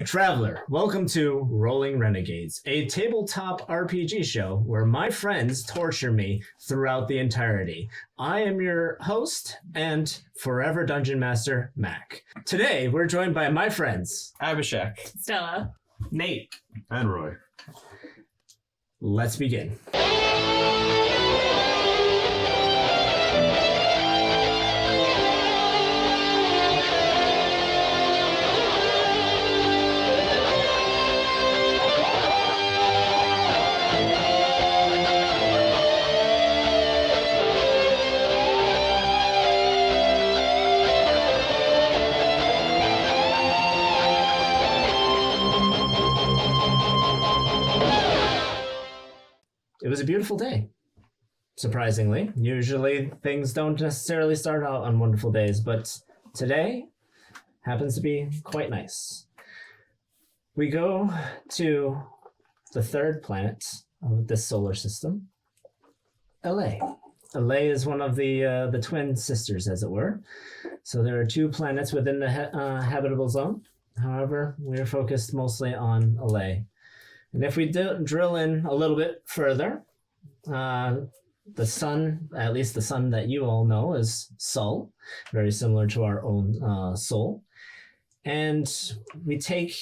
Traveler, welcome to Rolling Renegades, a tabletop RPG show where my friends torture me throughout the entirety. I am your host and forever Dungeon Master, Mac. Today, we're joined by my friends, Abhishek, Stella, Nate, and Roy. Let's begin. It was a beautiful day, surprisingly. Usually things don't necessarily start out on wonderful days, but today happens to be quite nice. We go to the third planet of this solar system, LA. LA is one of the twin sisters, as it were. So there are two planets within the habitable zone. However, we're focused mostly on LA. And if we drill in a little bit further, the sun, at least the sun that you all know, is Sol, very similar to our own Sol. And we take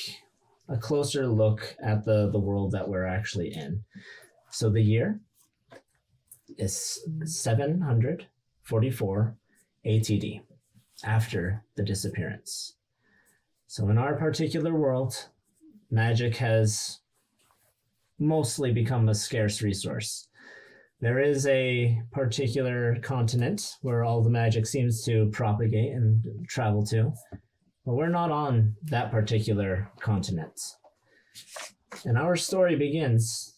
a closer look at the world that we're actually in. So the year is 744 ATD, after the disappearance. So in our particular world, magic has mostly become a scarce resource. There is a particular continent where all the magic seems to propagate and travel to, but we're not on that particular continent. And our story begins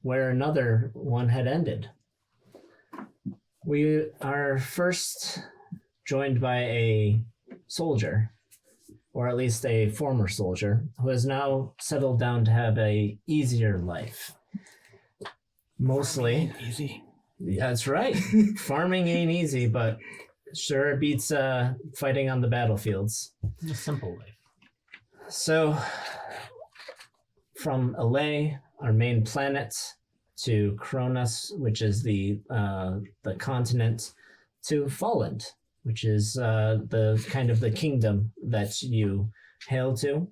where another one had ended. We are first joined by a soldier, or at least a former soldier, who has now settled down to have a easier life. Mostly easy. That's right. Farming ain't easy, but sure beats fighting on the battlefields. a simple life. So, from LA, our main planet, to Kronos, which is the continent, to Fallen, which is the kind of the kingdom that you hail to.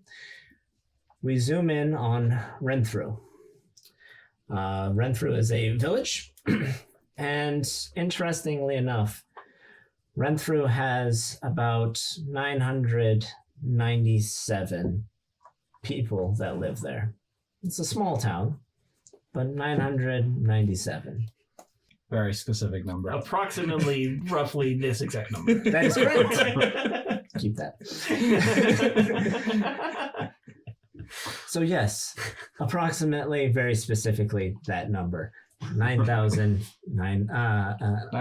We zoom in on Renthru. Renthru is a village, and interestingly enough, Renthru has about 997 people that live there. It's a small town, but 997. Very specific number. Approximately, roughly this exact number. That is correct. Keep that. So yes, approximately, very specifically, that number. 900.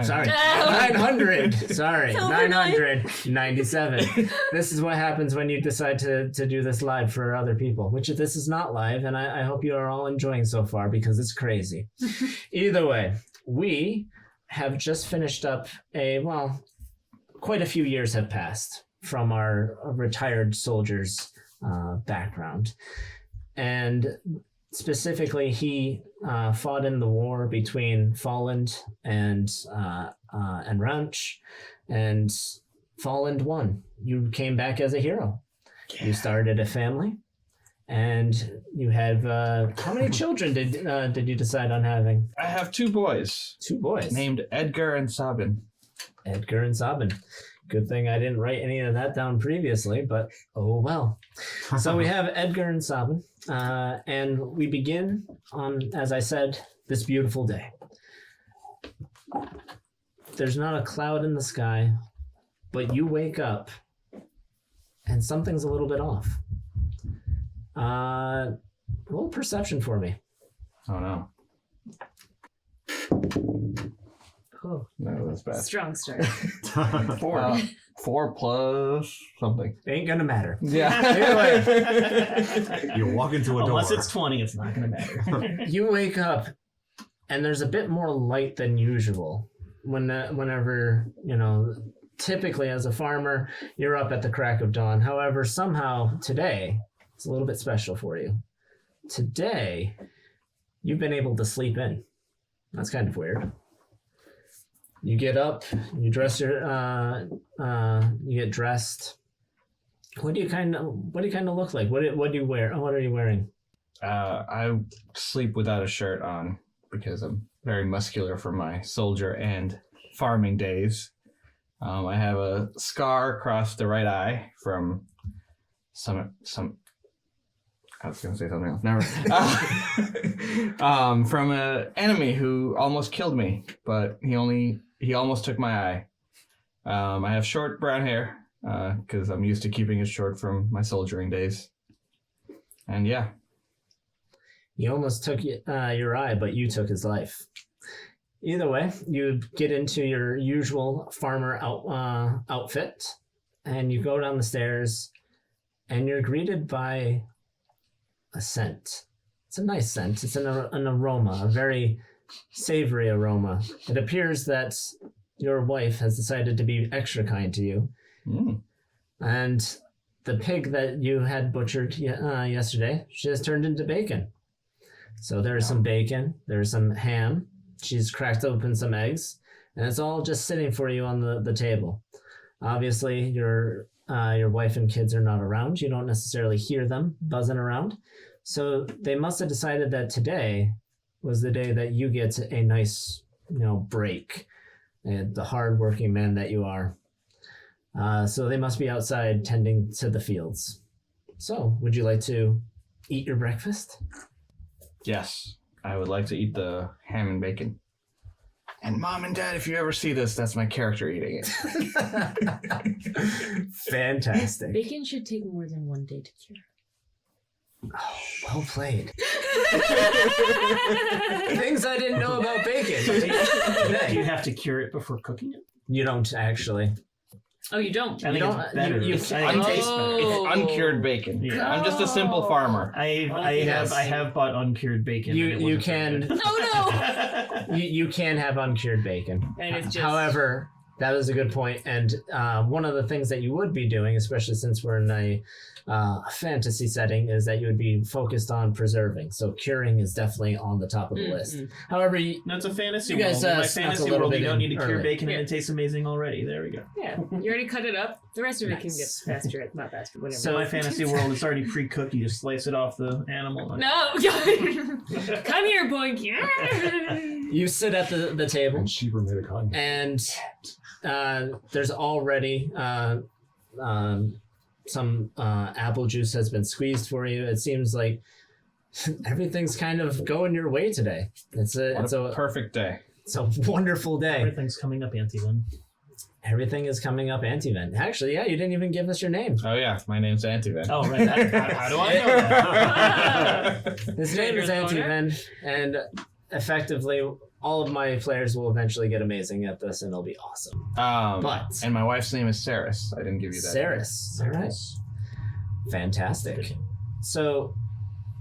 Sorry, So 997. This is what happens when you decide to do this live for other people, which this is not live, and I hope you are all enjoying so far because it's crazy. Either way, we have just finished up quite a few years have passed from our retired soldiers' background. And specifically, he fought in the war between Fallen and Ranch, and Fallen won. You came back as a hero. Yeah. You started a family, and you have how many children did you decide on having? I have two boys. Two boys named Edgar and Sabin. Edgar and Sabin. Good thing I didn't write any of that down previously, but oh well. So we have Edgar and Sabin, and we begin on, as I said, this beautiful day. There's not a cloud in the sky, but you wake up and something's a little bit off. Roll perception for me. Oh no. oh, No, that's bad. strong start. 4 plus something. Ain't gonna matter. Yeah. Anyway, You walk into a door. Unless it's 20, it's not going to matter. you wake up and there's a bit more light than usual. Whenever, typically as a farmer, you're up at the crack of dawn. However, somehow today, It's a little bit special for you. Today, you've been able to sleep in. That's kind of weird. You get up, you dress your, you get dressed. What do you kind of look like? What do you wear? What are you wearing? I sleep without a shirt on because I'm very muscular from my soldier and farming days. I have a scar across the right eye from some. I was going to say something else. Never. From an enemy who almost killed me, but he almost took my eye. I have short brown hair because I'm used to keeping it short from my soldiering days. And yeah. He almost took your eye, but you took his life. Either way, you get into your usual farmer outfit, and you go down the stairs, and you're greeted by a scent. It's a nice scent. It's an aroma, a very savory aroma. It appears that your wife has decided to be extra kind to you. Mm. And the pig that you had butchered yesterday, she has turned into bacon. So there's some bacon, there's some ham. She's cracked open some eggs, and it's all just sitting for you on the table. Obviously, your wife and kids are not around. You don't necessarily hear them buzzing around. So they must have decided that today was the day that you get a nice, break. And the hardworking man that you are. So they must be outside tending to the fields. So, would you like to eat your breakfast? Yes, I would like to eat the ham and bacon. And Mom and Dad, if you ever see this, that's my character eating it. Fantastic. Bacon should take more than 1 day to cure. Oh, well played. Things I didn't know about bacon. Do you have to cure it before cooking it? You don't actually. Oh, you don't? I think don't- it's better. you- I think it tastes better. Oh. It's uncured bacon. Yeah. I'm just a simple farmer. Yes. I have bought uncured bacon. You- and it you wasn't very can- good. Oh, no! You can have uncured bacon. And it's just... However, that was a good point. And one of the things that you would be doing, especially since we're in a fantasy setting, is that you would be focused on preserving. So curing is definitely on the top of the list. However, No, it's a fantasy You world. guys, In my snuck a fantasy little world, bit you don't in need to cure early. bacon Yeah. and it tastes amazing already. There we go. Yeah, you already cut it up. The rest of it can get Nice. faster. Not faster, whatever. So- In my fantasy world, it's already pre-cooked. You just slice it off the animal. No! Come here, Boink! you sit at the table, And Sheba made a cotton. and there's already some apple juice has been squeezed for you. It seems like everything's kind of going your way today. It's a Perfect day. wonderful day. Everything's coming up, Antivan. Everything is coming up, Antiven. Actually, yeah, you didn't even give us your name. Oh yeah, my name's Antivan. Oh, right. How do I know that? His name is Treasure owner. Antiven, and effectively, all of my players will eventually get amazing at this, and it'll be awesome. But- and my wife's name is Saris. I didn't give you that. Saris. All right. Fantastic. So,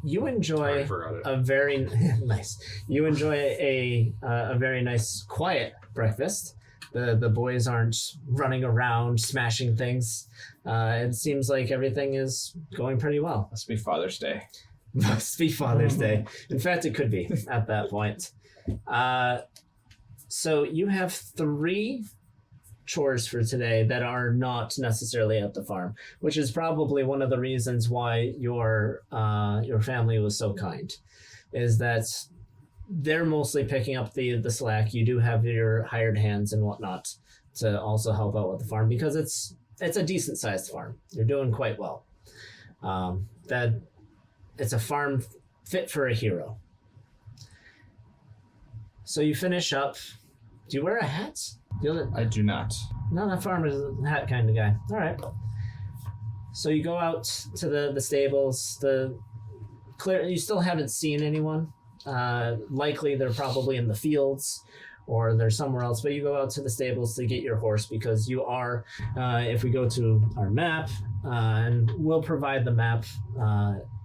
you enjoy I forgot it. a very nice. You enjoy a very nice, quiet breakfast. The boys aren't running around smashing things. It seems like everything is going pretty well. Must be Father's Day. Must be Father's Day. In fact, it could be at that point. So you have 3 chores for today that are not necessarily at the farm, which is probably one of the reasons why your family was so kind, is that they're mostly picking up the slack. You do have your hired hands and whatnot to also help out with the farm, because it's a decent sized farm. You're doing quite well. That it's a farm fit for a hero. So you finish up. Do you wear a hat? I do not. No, that farmer's a hat kind of guy. All right. So you go out to the stables. You still haven't seen anyone. Likely they're probably in the fields or they're somewhere else, but you go out to the stables to get your horse, because you are, if we go to our map, and we'll provide the map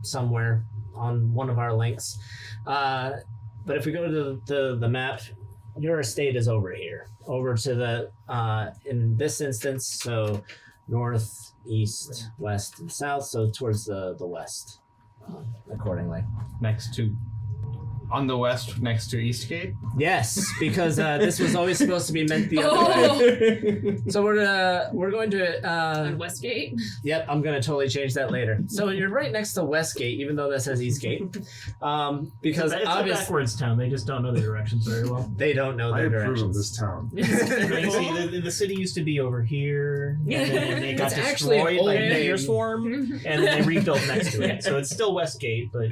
somewhere on one of our links. But if we go to the map, your estate is over here, over to the, in this instance, so north, east, west, and south. So towards the west, accordingly. On the west, next to Eastgate. Yes, because this was always supposed to be meant the other Oh. way. So we're going to. On Westgate. Yep, I'm gonna totally change that later. So you're right next to Westgate, even though that says Eastgate, because It's a obviously backwards town. They just don't know the directions very well. they don't know I their approve of directions. this town. You see, the city used to be over here, and then they got It's actually an destroyed by old name. Meteor Swarm, and then they rebuilt next to it. So it's still Westgate, but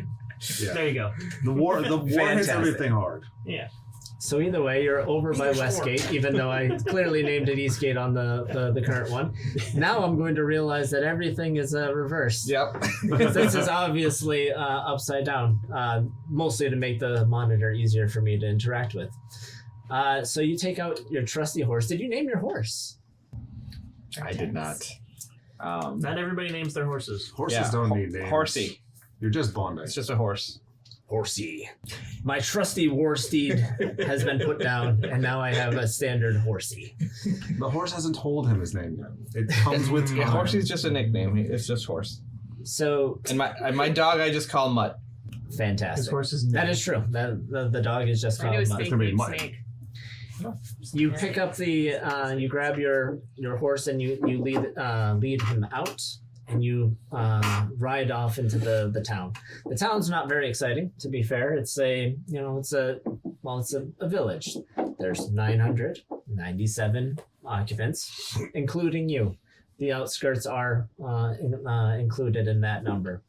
Yeah. there you go. The war hits Fantastic. everything hard. Yeah. So either way, you're over by Westgate, even though I clearly named it Eastgate on the current one. Now I'm going to realize that everything is reversed. Yep. Because this is obviously upside down, mostly to make the monitor easier for me to interact with. So you take out your trusty horse. Did you name your horse? I did not. Not everybody names their horses. Horses don't need names. Horsey. You're just bonding. It's just a horse. Horsey. My trusty war steed has been put down, and now I have a standard Horsey. The horse hasn't told him his name yet. It comes with time. Yeah, Horsey's just a nickname. It's just horse. So And my dog I just call Mutt. His fantastic. horse is That is true. The dog is just I knew called a Mutt. snake gonna be named mine. Snake. You pick up the you grab your horse and you lead him out, and you ride off into the town. The town's not very exciting, to be fair. It's a village. There's 997 occupants, including you. The outskirts are included in that number.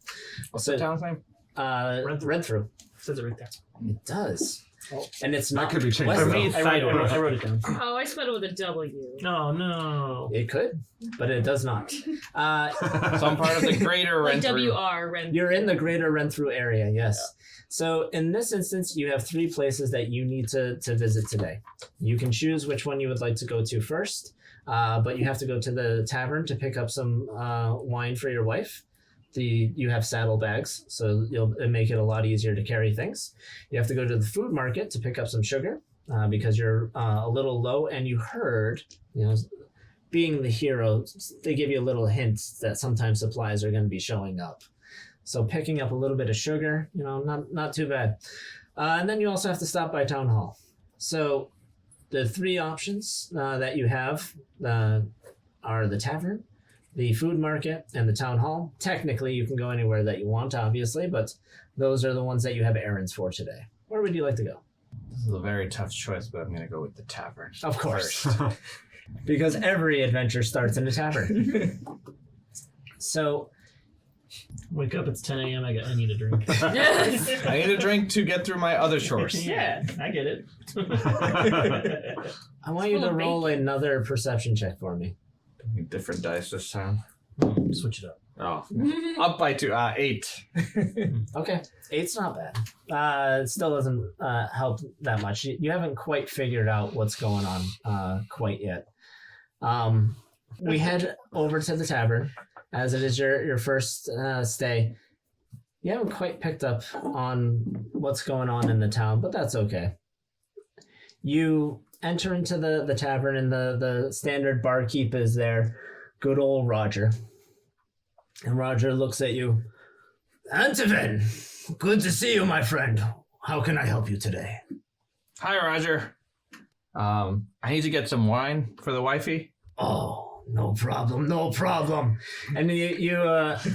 What's So- the town's name? Renthru. says it right there. It does. Oh. And it's That not could be changed. West- though. I wrote it down. Oh, I spelled it with a W. Oh no. It could, but it does not. Some part of the greater Like Renthru. WR. Ren. You're in the greater Renthru area, yes. So in this instance, you have 3 places that you need to visit today. You can choose which one you would like to go to first, but you have to go to the tavern to pick up some wine for your wife. You have saddlebags, so it'll make it a lot easier to carry things. You have to go to the food market to pick up some sugar because you're a little low, and you heard, being the hero, they give you a little hint that sometimes supplies are going to be showing up. So picking up a little bit of sugar, not too bad. And then you also have to stop by Town Hall. So the 3 options that you have are the tavern, the food market, and the town hall. Technically, you can go anywhere that you want, obviously, but those are the ones that you have errands for today. Where would you like to go? This is a very tough choice, but I'm going to go with the tavern. Of course. Because every adventure starts in a tavern. So, Wake up! It's 10 a.m. I need a drink. I need a drink to get through my other chores. Yeah, I get it. I want you Full to of roll another perception check for me. Different dice this time. Switch it up. Oh. Up by 2. 8. Okay, 8's not bad. It still doesn't help that much. You haven't quite figured out what's going on quite yet. We head over to the tavern, as it is your first stay. You haven't quite picked up on what's going on in the town, but that's okay. You enter into the tavern, and the standard barkeep is there, good old Roger. And Roger looks at you. Antivan, good to see you, my friend. How can I help you today? Hi, Roger. I need to get some wine for the wifey. Oh, no problem, no problem. And you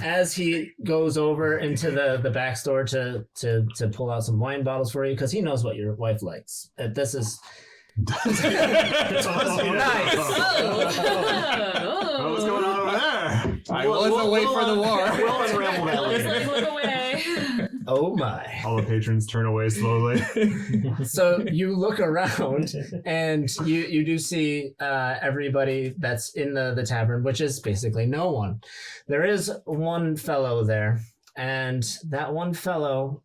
as he goes over into the back store to pull out some wine bottles for you, because he knows what your wife likes. This is nice. Oh, what's going on over there? I wasn't wait for the war. We'll unravel that It's later. like, look away. Oh my. All the patrons turn away slowly. So you look around, and you do see everybody that's in the tavern, which is basically no one. There is one fellow there, and that one fellow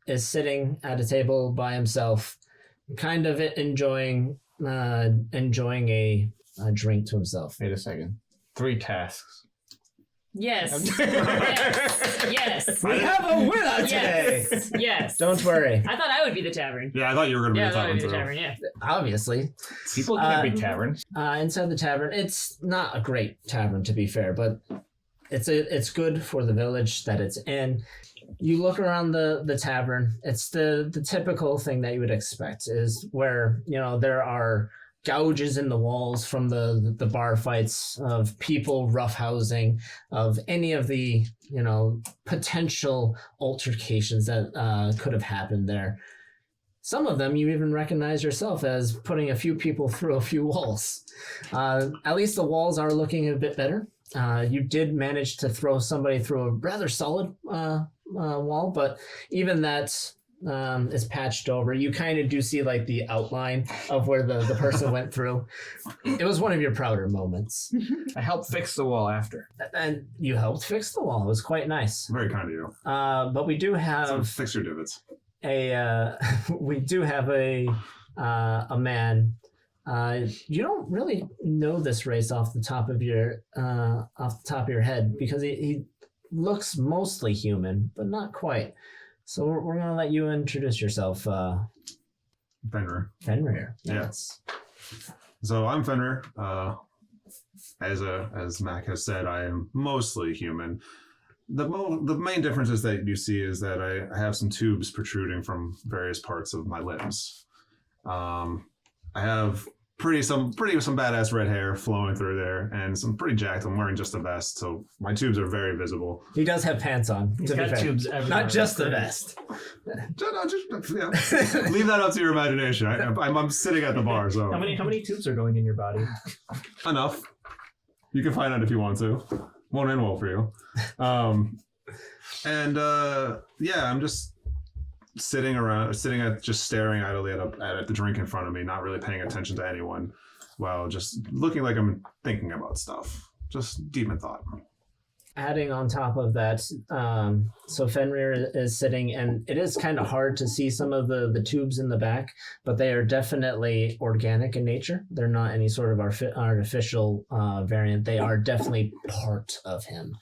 is sitting at a table by himself, kind of enjoying a drink to himself. Wait a second. 3 tasks. Yes. Yes. Yes. We have a winner today. Yes. Yes. Don't worry. I thought I would be the tavern. Yeah, I thought you were going to be Yeah, I the thought top I one would be too. the tavern. Yeah. Obviously. People can't be taverns. Inside the tavern, it's not a great tavern to be fair, but it's good for the village that it's in. You look around the tavern, it's the typical thing that you would expect is where, there are gouges in the walls from the bar fights of people roughhousing, of any of the, potential altercations that could have happened there. Some of them you even recognize yourself as putting a few people through a few walls. At least the walls are looking a bit better. You did manage to throw somebody through a rather solid wall, but even that is patched over. You kind of do see like the outline of where the person went through. It was one of your prouder moments. I helped fix the wall after. And you helped fix the wall. It was quite nice. Very kind of you. But we do So have fix your divots. a man. You don't really know this race off the top of your head because he looks mostly human, but not quite. So we're gonna let you introduce yourself, Fenrir. Fenrir. Yeah. Yes. So I'm Fenrir. As Mac has said, I am mostly human. The main differences that you see is that I have some tubes protruding from various parts of my limbs. I have some badass red hair flowing through there, and some pretty jacked. I'm wearing just a vest, so my tubes are very visible. He does have pants on. He's to be got fair. tubes everywhere. Not just the vest. Leave that up to your imagination. I'm sitting at the bar, so How many tubes are going in your body? enough. You can find out if you want to. Won't end well for you. I'm just sitting staring idly at the drink in front of me, not really paying attention to anyone, while just looking like I'm thinking about stuff. Just deep in thought. Adding on top of that, so Fenrir is sitting, and it is kind of hard to see some of the tubes in the back, but they are definitely organic in nature. They're not any sort of artificial variant. They are definitely part of him.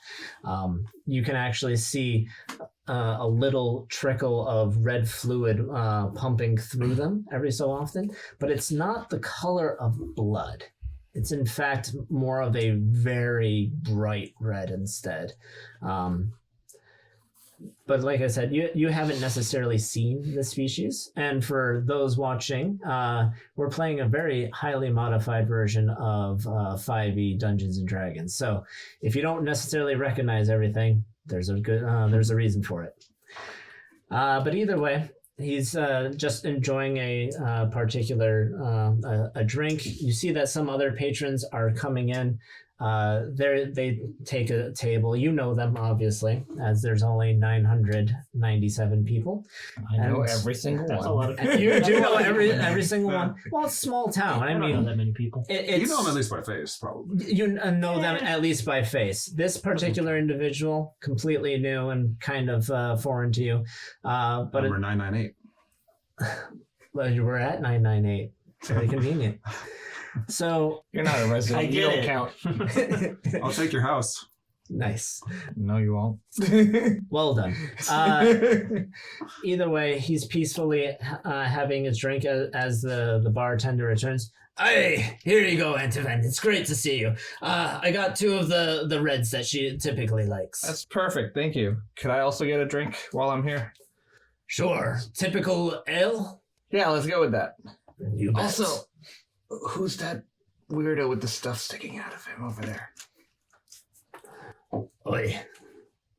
You can actually see a little trickle of red fluid pumping through them every so often, but it's not the color of blood. It's in fact more of a very bright red instead. But like I said, you haven't necessarily seen the species. And for those watching, we're playing a very highly modified version of 5e Dungeons & Dragons. So if you don't necessarily recognize everything, there's a reason for it. But either way, he's just enjoying a particular a drink. You see that some other patrons are coming in. They take a table. You know them, obviously, as there's only 997 people. I know And- every single That's a one. lot of people. And you do know every single one. Well, it's a small town. I I don't know mean, that many people. it's, You know them at least by face, probably. you know them at least by face. This particular individual, completely new and kind of foreign to you. But Number 998. you were at 998. Very convenient. So You're not a I resident. You get don't it. count. I'll take your house. nice. No, you won't. Well done. Either way, he's peacefully having his drink as the bartender returns. Hey, here you go, Antivan. It's great to see you. I got two of the reds that she typically likes. That's perfect. Thank you. Could I also get a drink while I'm here? Sure. Typical ale? Yeah, let's go with that. You bet. Also, who's that weirdo with the stuff sticking out of him over there? Oi,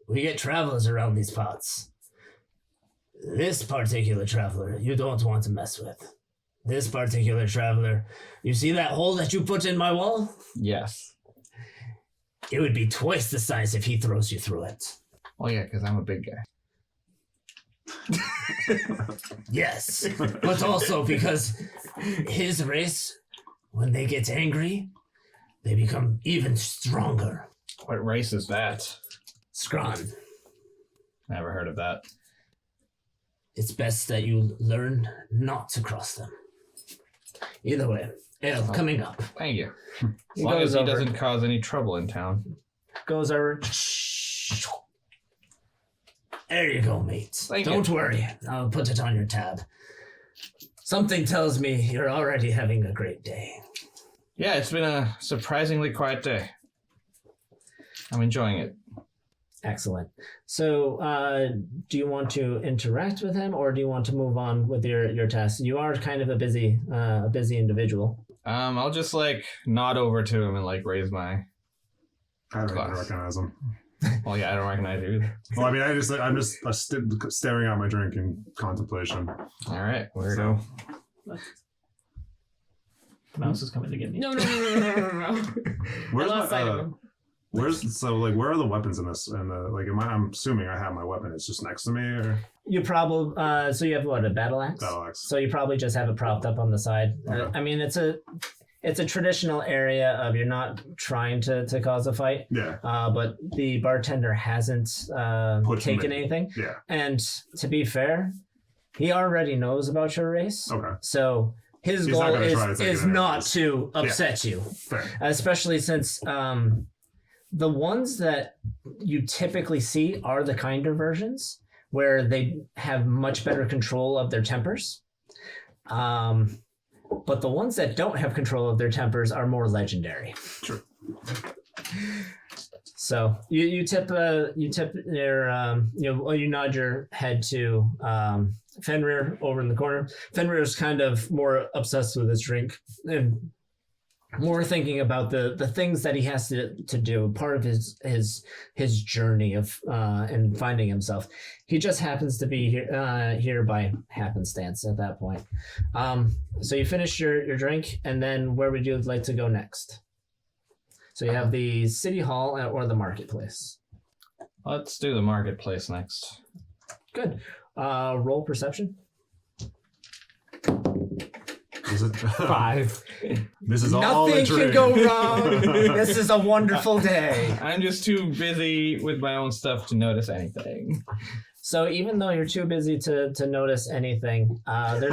we get travelers around these parts. This particular traveler, you don't want to mess with. This particular traveler, you see that hole that you put in my wall? Yes. It would be twice the size if he throws you through it. Well, yeah, because I'm a big guy. Yes, but also because his race, when they get angry, they become even stronger. What race is that? Scran. Never heard of that. It's best that you learn not to cross them. Either way, ale coming up. Thank you. He As long as goes he over. doesn't cause any trouble in town. Goes over. There you go, mate. Thank Don't you. worry. I'll put it on your tab. Something tells me you're already having a great day. Yeah, it's been a surprisingly quiet day. I'm enjoying it. Excellent. So, do you want to interact with him, or do you want to move on with your tasks? You are kind of a busy individual. I'll just like nod over to him and like raise my. I don't even Class. recognize him. Well, yeah, I don't recognize you either. Well, I mean, I'm just staring at my drink in contemplation. All right, weirdo. Mouse is coming to get me. No. Where's I lost sight of him. where are the weapons in this? And I'm assuming I have my weapon. It's just next to me, or You probably so you have what, a battle axe? battle axe. So you probably just have it propped up on the side. Okay. I mean, it's a traditional area of you're not trying to cause a fight, Yeah, but the bartender hasn't Pushed taken me. anything. yeah. And to be fair, he already knows about your race. Okay, So his He's not goal gonna try to take is it not anyways. to upset you, fair. especially since the ones that you typically see are the kinder versions where they have much better control of their tempers. But the ones that don't have control of their tempers are more legendary. True. So you tip your you nod your head to Fenrir over in the corner. Fenrir's kind of more obsessed with his drink and more thinking about the things that he has to do, part of his journey of and finding himself. He just happens to be here by happenstance at that point. So you finish your drink, and then where would you like to go next? So you have the city hall or the marketplace. Let's do the marketplace next. Good. Roll perception. Is it 5. This is all a Nothing dream. can go wrong. This is a wonderful day. I'm just too busy with my own stuff to notice anything. So even though you're too busy to notice anything, there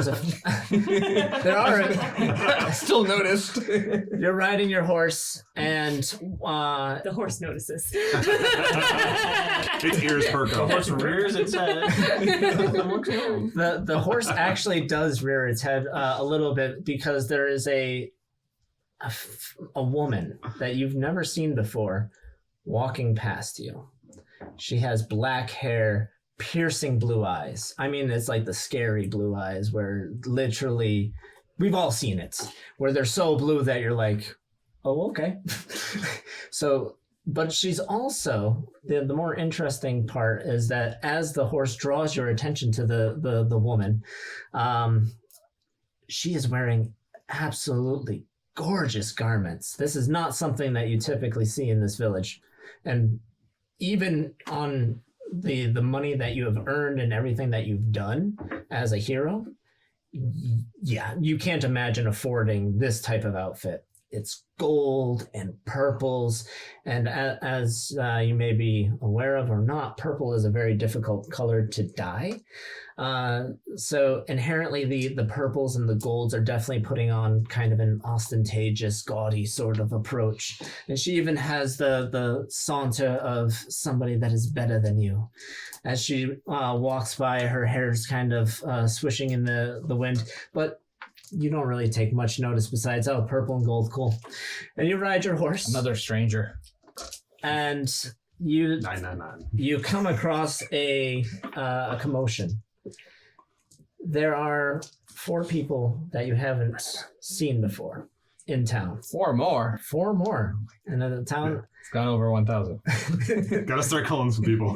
are. I still noticed. You're riding your horse, and The horse notices. Its ears perk The up. horse rears its head. the horse actually does rear its head a little bit because there is a woman that you've never seen before walking past you. She has black hair, piercing blue eyes. I mean, it's like the scary blue eyes where literally we've all seen it, where they're so blue that you're like, oh, okay. So, but she's also the more interesting part is that as the horse draws your attention to the woman, she is wearing absolutely gorgeous garments. This is not something that you typically see in this village. And even on the money that you have earned and everything that you've done as a hero, yeah, you can't imagine affording this type of outfit. It's gold and purples, and as you may be aware of or not, purple is a very difficult color to dye. So inherently the purples and the golds are definitely putting on kind of an ostentatious, gaudy sort of approach. And she even has the saunter of somebody that is better than you. As she walks by, her hair's kind of swishing in the wind, but you don't really take much notice besides, oh, purple and gold, cool. And you ride your horse. Another stranger. And you 999. you come across a commotion. There are 4 people that you haven't seen before in town. 4 more. 4 more. And in the town, It's gone over 1,000. Gotta start calling some people.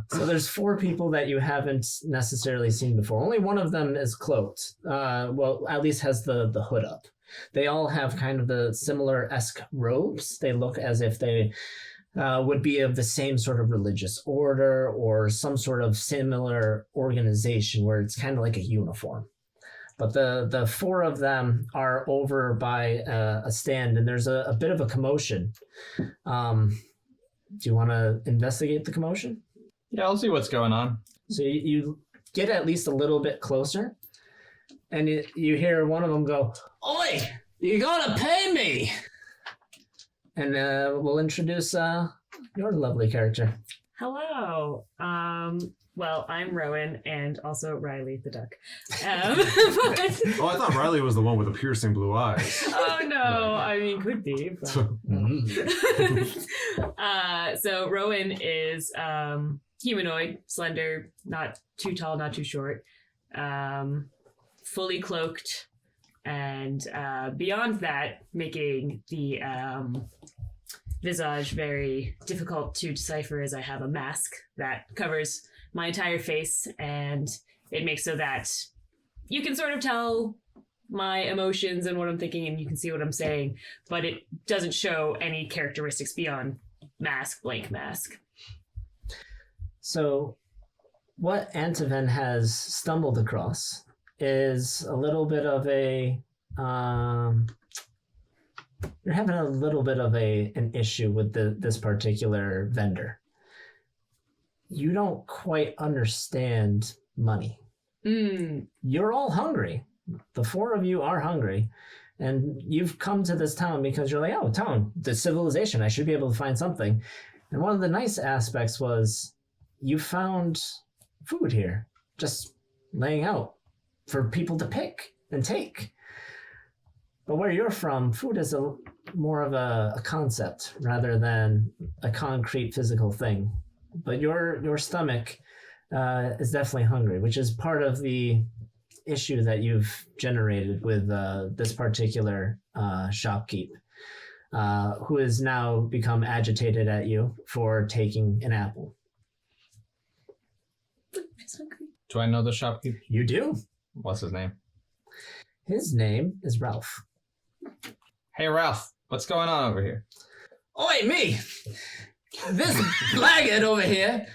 so there's 4 people that you haven't necessarily seen before. Only one of them is cloaked. Well, at least has the hood up. They all have kind of the similar-esque robes. They look as if they would be of the same sort of religious order or some sort of similar organization where it's kind of like a uniform. But the 4 of them are over by a stand, and there's a bit of a commotion. Do you want to investigate the commotion? Yeah, I'll see what's going on. So you get at least a little bit closer, and you hear one of them go, "Oi, you gotta pay me!" And we'll introduce your lovely character. Hello. Well, I'm Rowan and also Riley the duck. But, Oh, I thought Riley was the one with the piercing blue eyes. oh no, I mean could be. But. So Rowan is humanoid, slender, not too tall, not too short, fully cloaked, and beyond that, making the visage very difficult to decipher, as I have a mask that covers my entire face, and it makes so that you can sort of tell my emotions and what I'm thinking, and you can see what I'm saying, but it doesn't show any characteristics beyond blank mask. So, what Antiven has stumbled across is a little bit of a you're having a little bit of an issue with this particular vendor. You don't quite understand money. You're all hungry. The four of you are hungry. And you've come to this town because you're like, oh, town, the civilization, I should be able to find something. And one of the nice aspects was you found food here, just laying out for people to pick and take. But where you're from, food is more of a concept rather than a concrete physical thing. But your stomach is definitely hungry, which is part of the issue that you've generated with this particular shopkeep, who has now become agitated at you for taking an apple. Do I know the shopkeeper? You do. What's his name? His name is Ralph. Hey, Ralph. What's going on over here? Oi, me! This blackguard over here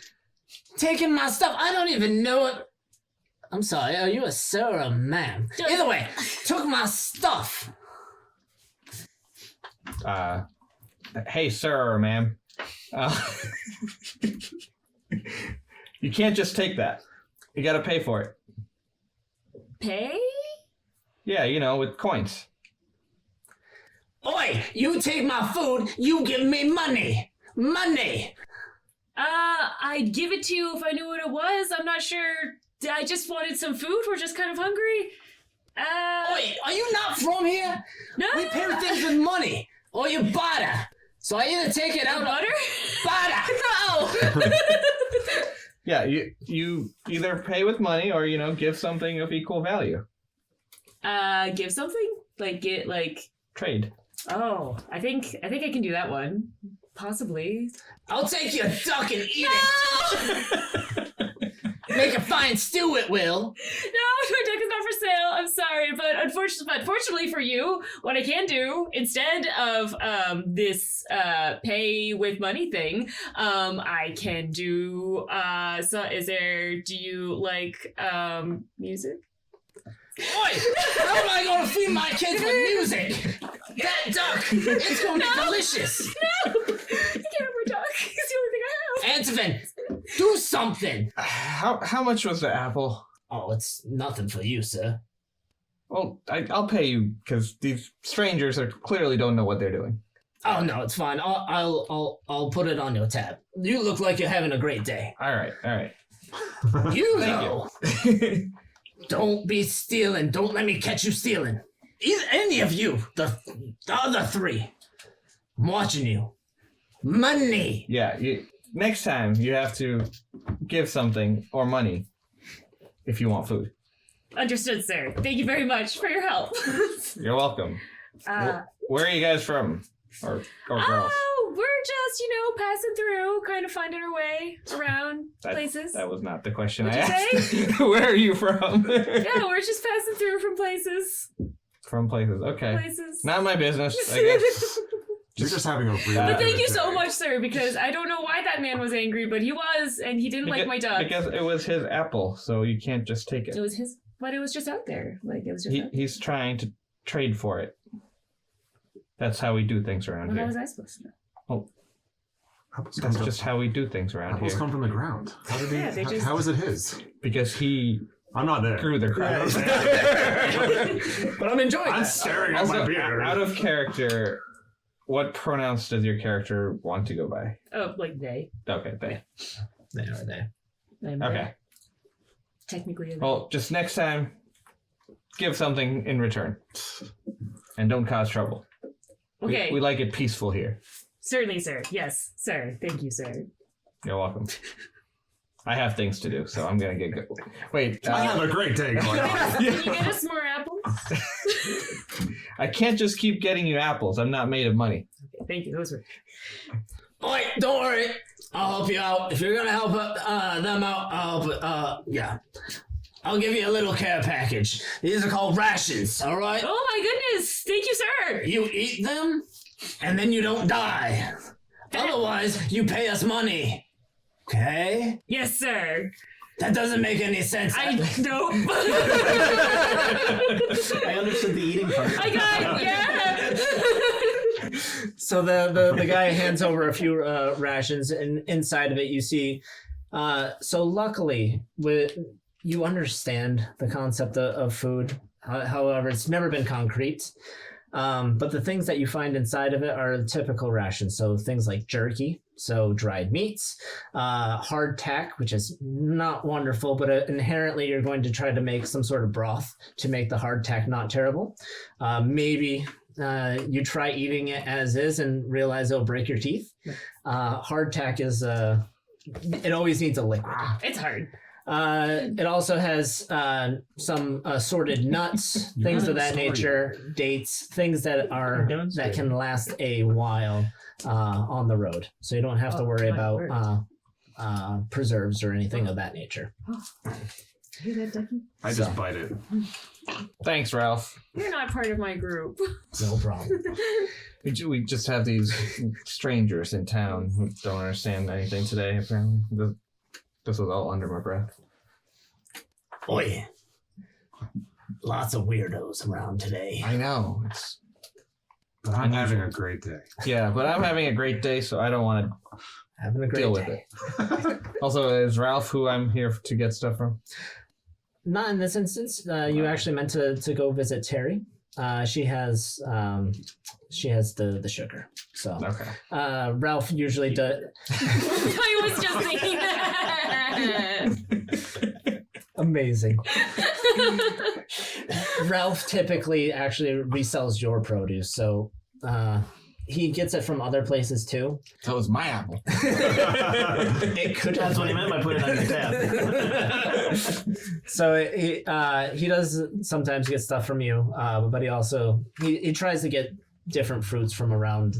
taking my stuff. I don't even know it. I'm sorry, are you a sir or a ma'am? Either way, took my stuff. Hey, sir or ma'am. You can't just take that. You gotta pay for it. Pay? Yeah, with coins. Oi, you take my food, you give me money. Money! I'd give it to you if I knew what it was. I'm not sure. I just wanted some food. We're just kind of hungry. Oi, are you not from here? No. We pay things with money, or you barter. So I either take it out Butter? Barter! No! Yeah, you either pay with money or, give something of equal value. Give something? Trade. Oh, I think I can do that one. Possibly. I'll take your duck and eat it. Make a fine stew, it will. No, my duck is not for sale. I'm sorry, but unfortunately for you, what I can do instead of this pay with money thing, I can do. Do you like music? Oi! How am I gonna feed my kids with music? That duck, it's gonna be delicious. No! You can't have my duck. It's the only thing I have. Antiven, do something. How much was the apple? Oh, it's nothing for you, sir. Well, I'll pay you because these strangers clearly don't know what they're doing. Oh no, it's fine. I'll put it on your tab. You look like you're having a great day. All right. You Thank know. you. Don't be stealing. Don't let me catch you stealing. Any of you, the other three. I'm watching you. Money. Yeah, next time you have to give something or money if you want food. Understood, sir. Thank you very much for your help. You're welcome. Where are you guys from? Or girls? Oh, we're just, passing through, kind of finding our way around places. That was not the question What'd I you asked. Where are you from? Yeah, we're just passing through from places. From places. Okay. Places. Not my business, I guess. You're just having a really But thank good you so day. much, sir, because I don't know why that man was angry, but he was, and he didn't like my duck. Because it was his apple, so you can't just take It it. was his, but it was just out there. It was just out there. He's trying to trade for it. That's how we do things around Well, how here. was I supposed to know? Apples That's come just how we do things around apples here. come from the ground. How did he? Yeah, they just- How is it his? Because he I'm not there. grew the crop. But I'm enjoying I'm that. staring at Also, my beard. out of character, what pronouns does your character want to go by? Oh, like they. Okay, they. They are they. I'm Okay. technically a they. Well, just next time, give something in return. And don't cause trouble. Okay. We like it peaceful here. Certainly, sir. Yes, sir. Thank you, sir. You're welcome. I have things to do, so I'm gonna get good. Wait, I have a great day going on. Can you get us more apples? I can't just keep getting you apples. I'm not made of money. Okay, thank you. Those were. Wait, don't worry. I'll help you out. If you're gonna help them out, I'll give you a little care package. These are called rations, all right? Oh my goodness! Thank you, sir. You eat them, and then you don't die. Otherwise, you pay us money. Okay? Yes, sir. That doesn't make any sense. I nope. I understood the eating part. I got yeah. So the guy hands over a few rations, and inside of it you see. So luckily, you understand the concept of food. However, it's never been concrete. But the things that you find inside of it are typical rations. So things like jerky, so dried meats, hardtack, which is not wonderful, but inherently you're going to try to make some sort of broth to make the hardtack not terrible. Maybe you try eating it as is and realize it'll break your teeth. Hardtack is, it always needs a liquid. It's hard. It also has some assorted nuts, things of that nature, dates, things that can last a while on the road. So you don't have to worry about preserves or anything of that nature. Hear that, Ducky? I just bite it. Thanks, Ralph. You're not part of my group. No problem. We just have these strangers in town who don't understand anything today, apparently. This was all under my breath. Oi. Lots of weirdos around today. I know. But I'm having a great day. Yeah, but I'm having a great day, so I don't want to Having a great deal day. with it. Also, is Ralph who I'm here to get stuff from? Not in this instance. You actually meant to go visit Terry. She has the sugar. So Okay. Ralph usually does. I was just thinking that. Amazing. Ralph typically actually resells your produce, so he gets it from other places too. That was my apple. It could. That's what he meant by putting it on your tab. So he does sometimes get stuff from you, but he also he tries to get different fruits from around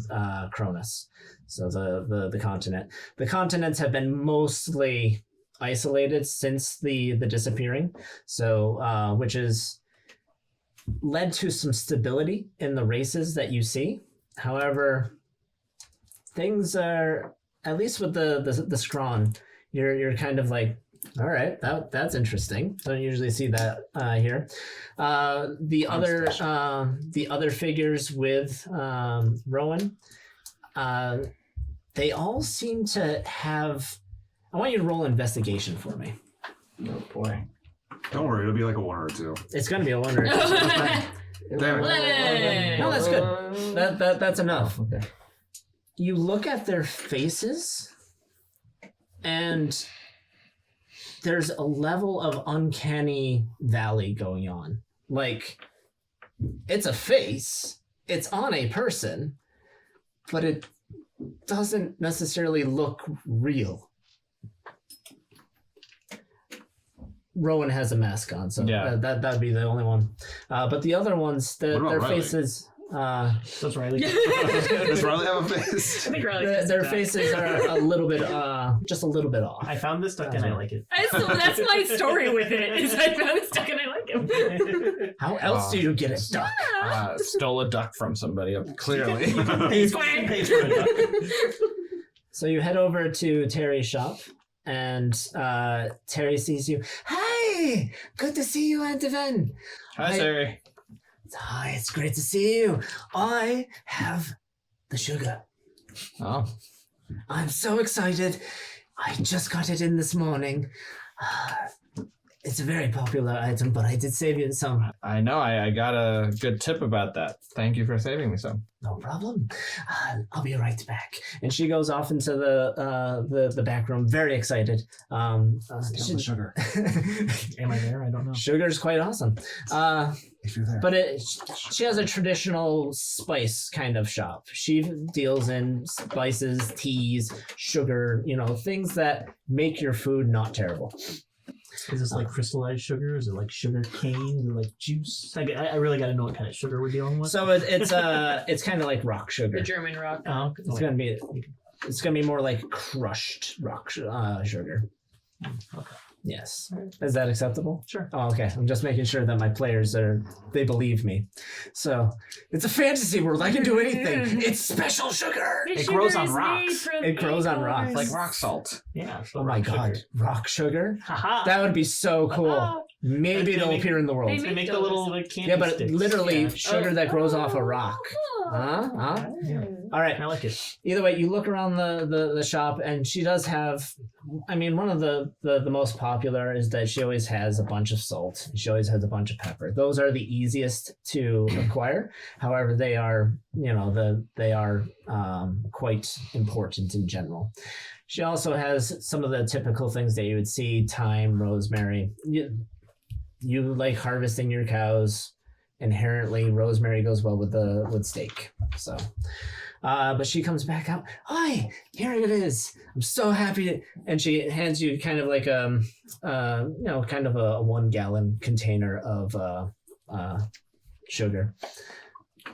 Cronus. So the continent. The continents have been mostly isolated since the disappearing, so which has led to some stability in the races that you see. However, things are, at least with the Scrawn, you're kind of like, all right, that's interesting. Don't usually see that here. The other figures with Rowan, they all seem to have. I want you to roll investigation for me. Oh boy. Don't worry, it'll be like a 1 or a 2. It's gonna be a wonder. Damn it. Hey. No, that's good. That's enough. Okay. You look at their faces, and there's a level of uncanny valley going on. Like, it's a face, it's on a person, but it doesn't necessarily look real. Rowan has a mask on, so Yeah. that'd be the only one. But the other ones, What about their Riley? faces, That's Riley. Does Riley have a face? I think Riley their back. faces are a little bit, just a little bit off. I found this duck and I like it. That's my story with it. Is I found this duck and I like him. How else do you get a duck? Stole a duck from somebody, clearly. He's pays for a duck. So you head over to Terry's shop, and Terry sees you. Hi, good to see you, Antivan. Hi, Terry. Hi, it's great to see you. I have the sugar. Oh. I'm so excited. I just got it in this morning. It's a very popular item, but I did save you some. I know. I got a good tip about that. Thank you for saving me some. No problem. I'll be right back. And she goes off into the back room, very excited. Sugar. Am I there? I don't know. Sugar's quite awesome. If you're there. But she has a traditional spice kind of shop. She deals in spices, teas, sugar, things that make your food not terrible. Is this like crystallized sugar? Is it like sugar cane? Is it like juice? I really got to know what kind of sugar we're dealing with. So it's kind of like rock sugar. The German rock. Oh, It's gonna be more like crushed rock sugar. Okay. Yes. Is that acceptable? Sure. Oh, okay. I'm just making sure that my players they believe me. So it's a fantasy world. I can do anything. It's special sugar. It grows on rocks. It grows on rocks. Like rock salt. Yeah. Oh my god. Rock sugar? Haha. That would be so cool. Maybe They they'll make- appear in the world. they They make the little like candy Yeah, but sticks. literally Yeah. sugar that grows off a rock. Huh? Yeah. All right. I like it. Either way, you look around the shop, and she does have. I mean, one of the most popular is that she always has a bunch of salt. She always has a bunch of pepper. Those are the easiest to acquire. However, they are quite important in general. She also has some of the typical things that you would see: thyme, rosemary. You like harvesting your cows. Inherently, rosemary goes well with steak. So, but she comes back out. Hi, here it is. I'm so happy. And she hands you kind of like kind of a 1 gallon container of sugar.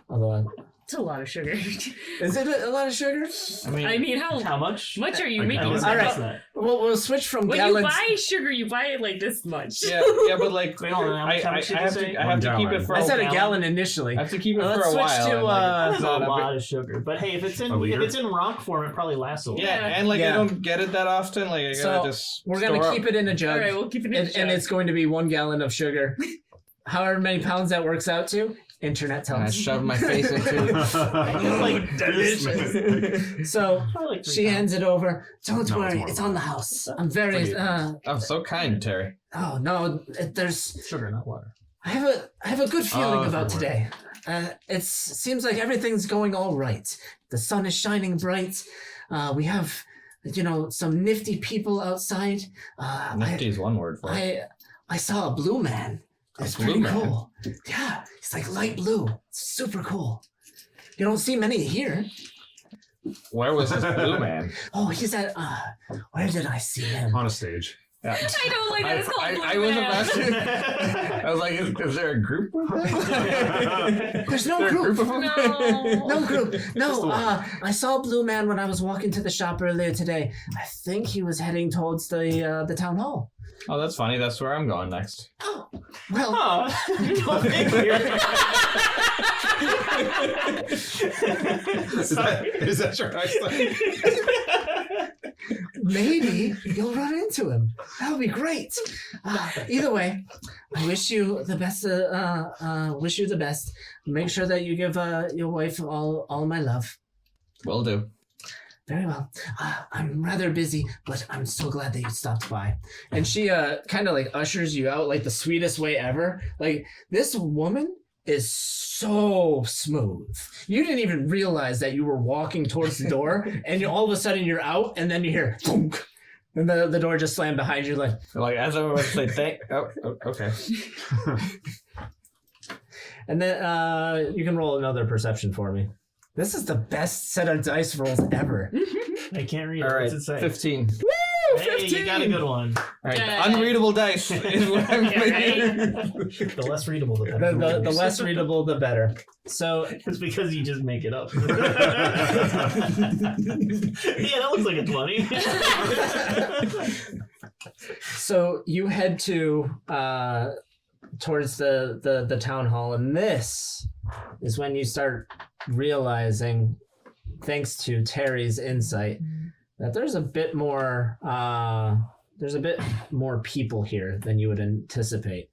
Although, It's a lot of sugar. is it a lot of sugar? I mean, How how much? much are you I making? guess. All right. What's that? We'll switch from When gallons. you buy sugar, you buy it like this much. Yeah, but like Wait, hold on, how much- how much did you say? I have to keep it for I said a while. gallon initially. I have to keep it Let's for a switch while. to, and, like, That's a not lot of sugar. But hey, if it's A liter? in rock form, it probably lasts a while. yeah, and like Yeah. I don't get it that often. Like I gotta So, just. We're going to store keep up. it in a jug. All right, we'll keep it in and it's going to be 1 gallon of sugar. However many pounds that works out to, internet And I tells me. shove my face into it. like delicious. So Probably like 3 she pounds. hands it over. Don't No, worry, it's it's more. on the house. I'm very. It's like Oh, so kind, Terry. Oh no, there's. Sugar, not water. I have a good feeling Oh, about for today. It seems like everything's going all right. The sun is shining bright. We have, some nifty people outside. Nifty is one word for it. I saw a blue man. It's blue pretty man? cool. Yeah, it's like light blue. It's super cool. You don't see many here. Where was this blue man? Oh, he's at. Where did I see him? On a stage. Yeah. I don't like that. It's called I Blue was Man. about to. I was like, is there a group? There's no There a group. group of them? No. No group. Just the No. one. I saw a blue man when I was walking to the shop earlier today. I think he was heading towards the town hall. Oh, that's funny. That's where I'm going next. Oh, well. Go figure. Is that your accent? Maybe you'll run into him. That would be great. Either way, I wish you the best. Wish you the best. Make sure that you give your wife all my love. Will do. Very well. I'm rather busy, but I'm so glad that you stopped by. And she kind of like ushers you out like the sweetest way ever. Like this woman is so smooth. You didn't even realize that you were walking towards the door, and all of a sudden you're out, and then you hear thunk, and the door just slammed behind you. Like as I was about to say, okay. And then you can roll another perception for me. This is the best set of dice rolls ever. I can't read it. All right, What's it say? 15. Hey, you got a good one. All right, Yeah. unreadable dice is what I'm thinking. The less readable, the better. The less readable, the better. So It's because you just make it up. Yeah, that looks like a 20. So you head to towards the town hall, and this is when you start realizing, thanks to Terry's insight, that there's a bit more people here than you would anticipate.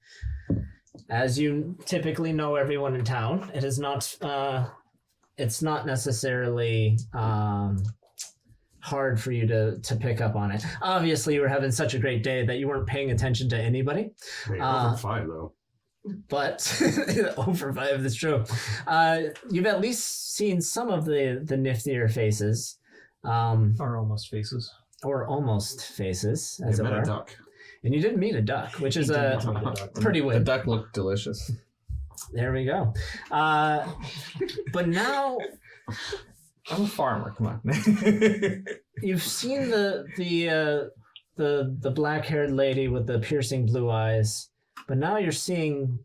As you typically know everyone in town, it's not necessarily hard for you to pick up on it. Obviously, you were having such a great day that you weren't paying attention to anybody. Hey, over 5 though. But over 5, that's true. You've at least seen some of the niftier faces. Or almost faces. Or almost faces, as They it met were. a duck. And you didn't meet a duck, which is a pretty The win. duck looked delicious. There we go. But now I'm a farmer. Come on. you've seen the black-haired lady with the piercing blue eyes, but now you're seeing.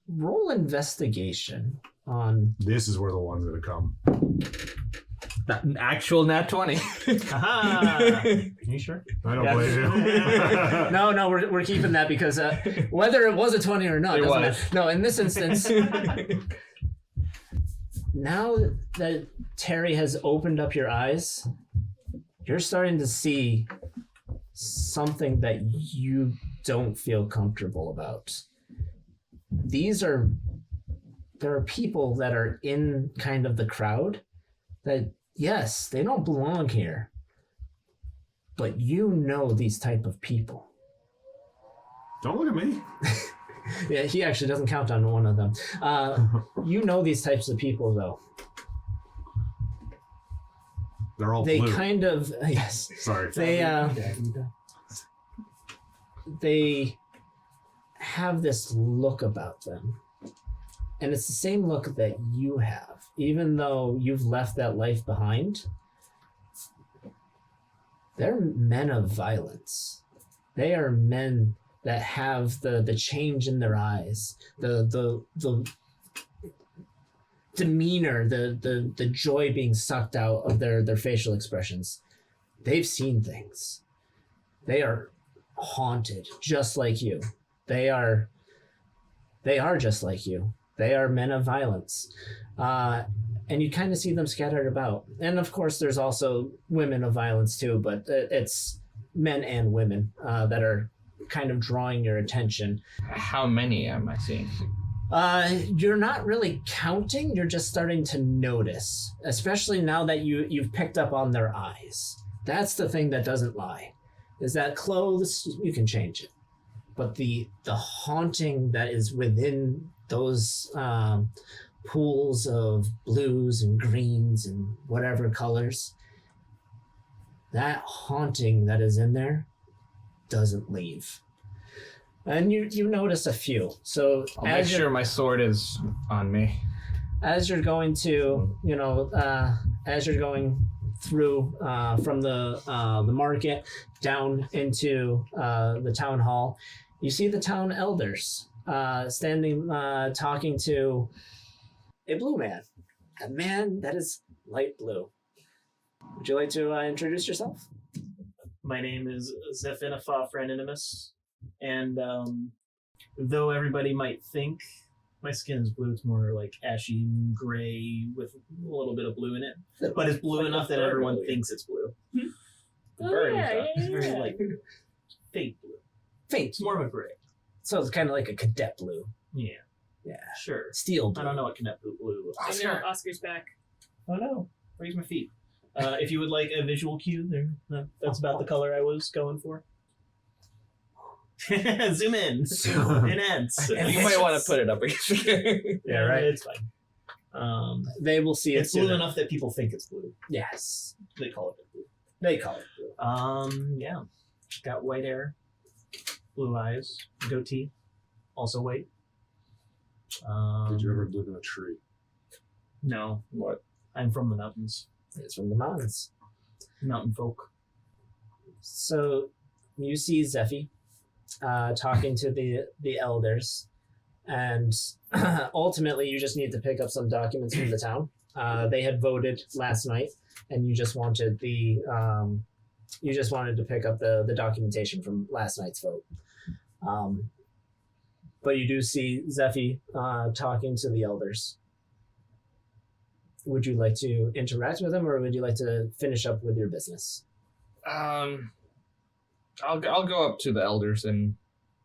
Roll investigation on. This is where the one's gonna come. That actual nat 20. Aha! Are you sure? I don't Yeah. blame you. No, we're keeping that because whether it was a 20 or not It doesn't was. matter. No, in this instance, now that Terry has opened up your eyes, you're starting to see something that you don't feel comfortable about. There are people that are in kind of the crowd that, yes, they don't belong here, but you know these type of people. Don't look at me. Yeah, he actually doesn't count on one of them. You know these types of people, though. They're all They blue. kind of, yes, Sorry. they have this look about them. And it's the same look that you have. Even though you've left that life behind, they're men of violence. They are men that have the change in their eyes, the demeanor, the joy being sucked out of their facial expressions. They've seen things. They are haunted, just like you. They are just like you. They are men of violence. And you kind of see them scattered about. And of course, there's also women of violence too, but it's men and women that are kind of drawing your attention. How many am I seeing? You're not really counting, you're just starting to notice, especially now that you've picked up on their eyes. That's the thing that doesn't lie, is that clothes, you can change it. But the haunting that is within those pools of blues and greens and whatever colors, that haunting that is in there doesn't leave. And you notice a few. So I'll make sure my sword is on me. as you're going to, as you're going through from the market down into the town hall, you see the town elders standing, talking to a blue man, a man that is light blue. Would you like to introduce yourself? My name is Zephinafa Franinimus, and though everybody might think my skin is blue, it's more like ashy gray with a little bit of blue in it, but it's blue enough that everyone thinks it's blue. Oh, yeah. It's very like fake blue. Faint. It's more of a gray. So it's kind of like a cadet blue. Yeah, Yeah. sure. Steel blue. I don't know what cadet blue looks like. I know Oscar's back. Oh no, raise my feet. If you would like a visual cue, there, that's about the color I was going for. Zoom in. Enhance. You might want to put it up again. Yeah, right. It's fine. They will see it It's blue soon. enough that people think it's blue. Yes. They call it blue. They call it blue. Yeah. Got white hair, blue eyes, goatee, also white. Did you ever live in a tree? No. What? I'm from the mountains. It's from the mountains. Mountain folk. So you see Zephy talking to the elders, and ultimately you just need to pick up some documents from the town. They had voted last night, and you just wanted to pick up the documentation from last night's vote. But you do see Zephy talking to the elders. Would you like to interact with them, or would you like to finish up with your business? I'll go up to the elders and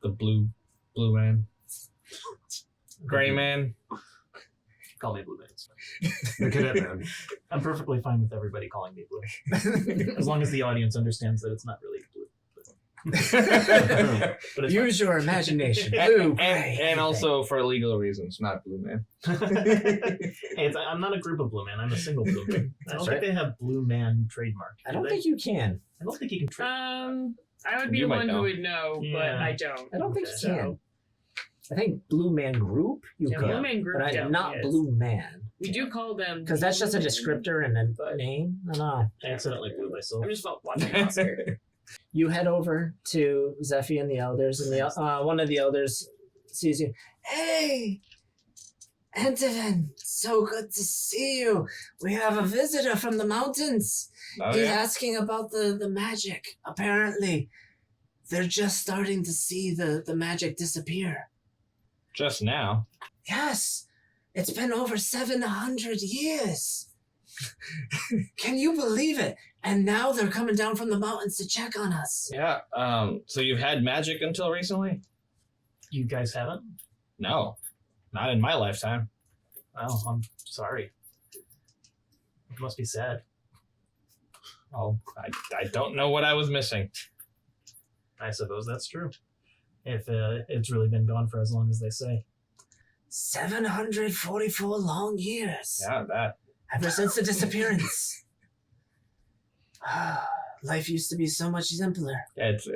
the blue man, gray man. Call me Blue Man. It's fine. The cadet man. I'm perfectly fine with everybody calling me Blue. As long as the audience understands that it's not really blue. But it's Use your imagination. Blue, gray, and anything. also for legal reasons, not Blue Man. Hey, I'm not a group of Blue Man. I'm a single Blue Man. I don't That's think right. they have Blue Man trademark. I do don't they? think you can. I don't think you can trade. I would be You the might one know. who would know, but Yeah. I don't. I don't think Okay. you can. I think Blue Man Group you Yeah, could, Blue Man Group but not definitely is. Blue Man. We do call them Because that's just a Blue Man, descriptor and a but- name. I don't know. I accidentally blew myself. I'm just watching Oscar. You head over to Zephy and the elders, and one of the elders sees you. Hey, Antonin, so good to see you. We have a visitor from the mountains. Oh, He's yeah? asking about the magic. Apparently, they're just starting to see the magic disappear. Just now. Yes, it's been over 700 years. Can you believe it? And now they're coming down from the mountains to check on us. Yeah. So you've had magic until recently? You guys haven't? No, not in my lifetime. Oh, I'm sorry. It must be sad. Oh, I don't know what I was missing. I suppose that's true. If it's really been gone for as long as they say. 744 long years. Yeah, that. Ever since the disappearance. Life used to be so much simpler. It's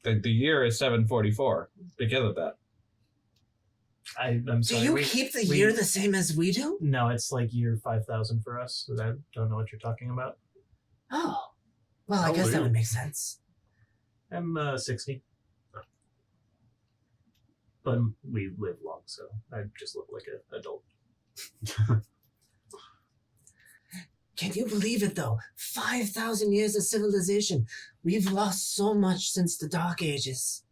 the year is 744 because of that. I'm Do sorry. you keep the year the same as we do? No, it's like year 5,000 for us. So I don't know what you're talking about. Oh. Well, I How guess old are that you? would make sense. I'm 60. But we live long, so I just look like an adult. Can you believe it, though? 5,000 years of civilization. We've lost so much since the Dark Ages.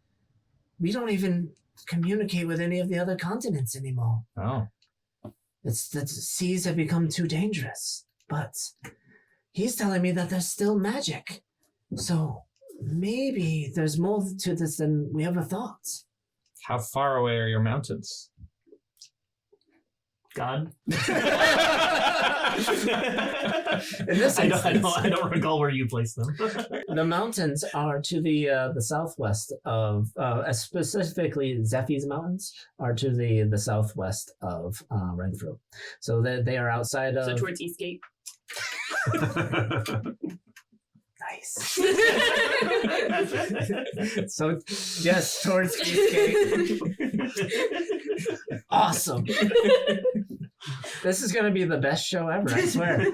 We don't even communicate with any of the other continents anymore. Oh. It's the seas have become too dangerous. But he's telling me that there's still magic. So maybe there's more to this than we ever thought. How far away are your mountains? God. In this I instance, don't recall where you placed them. the mountains are to the southwest of, specifically Zephy's mountains are to the southwest of Renfrew. So they are outside of. So towards Eastgate. Nice. So yes, towards Eastgate. Awesome. This is going to be the best show ever, I swear.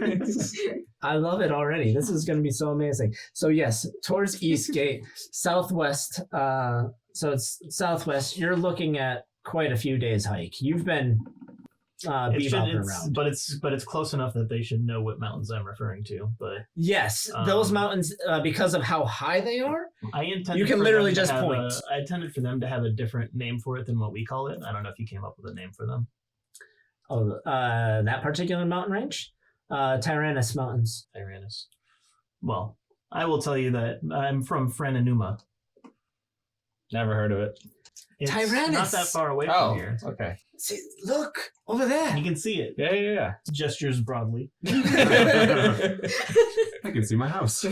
I love it already. This is going to be so amazing. So yes, towards Eastgate, southwest. So it's southwest. You're looking at quite a few days hike. You've been bebopping around. But it's close enough that they should know what mountains I'm referring to. But Yes, those mountains, because of how high they are, I intended you can for literally them to just have point. I intended for them to have a different name for it than what we call it. I don't know if you came up with a name for them. Oh, that particular mountain range? Tyrannus Mountains. Tyrannus. Well, I will tell you that I'm from Frenenuma. Never heard of it. It's Tyrannus! not that far away Oh, from here. okay. See, look, over there. You can see it. Yeah. Gestures broadly. I can see my house.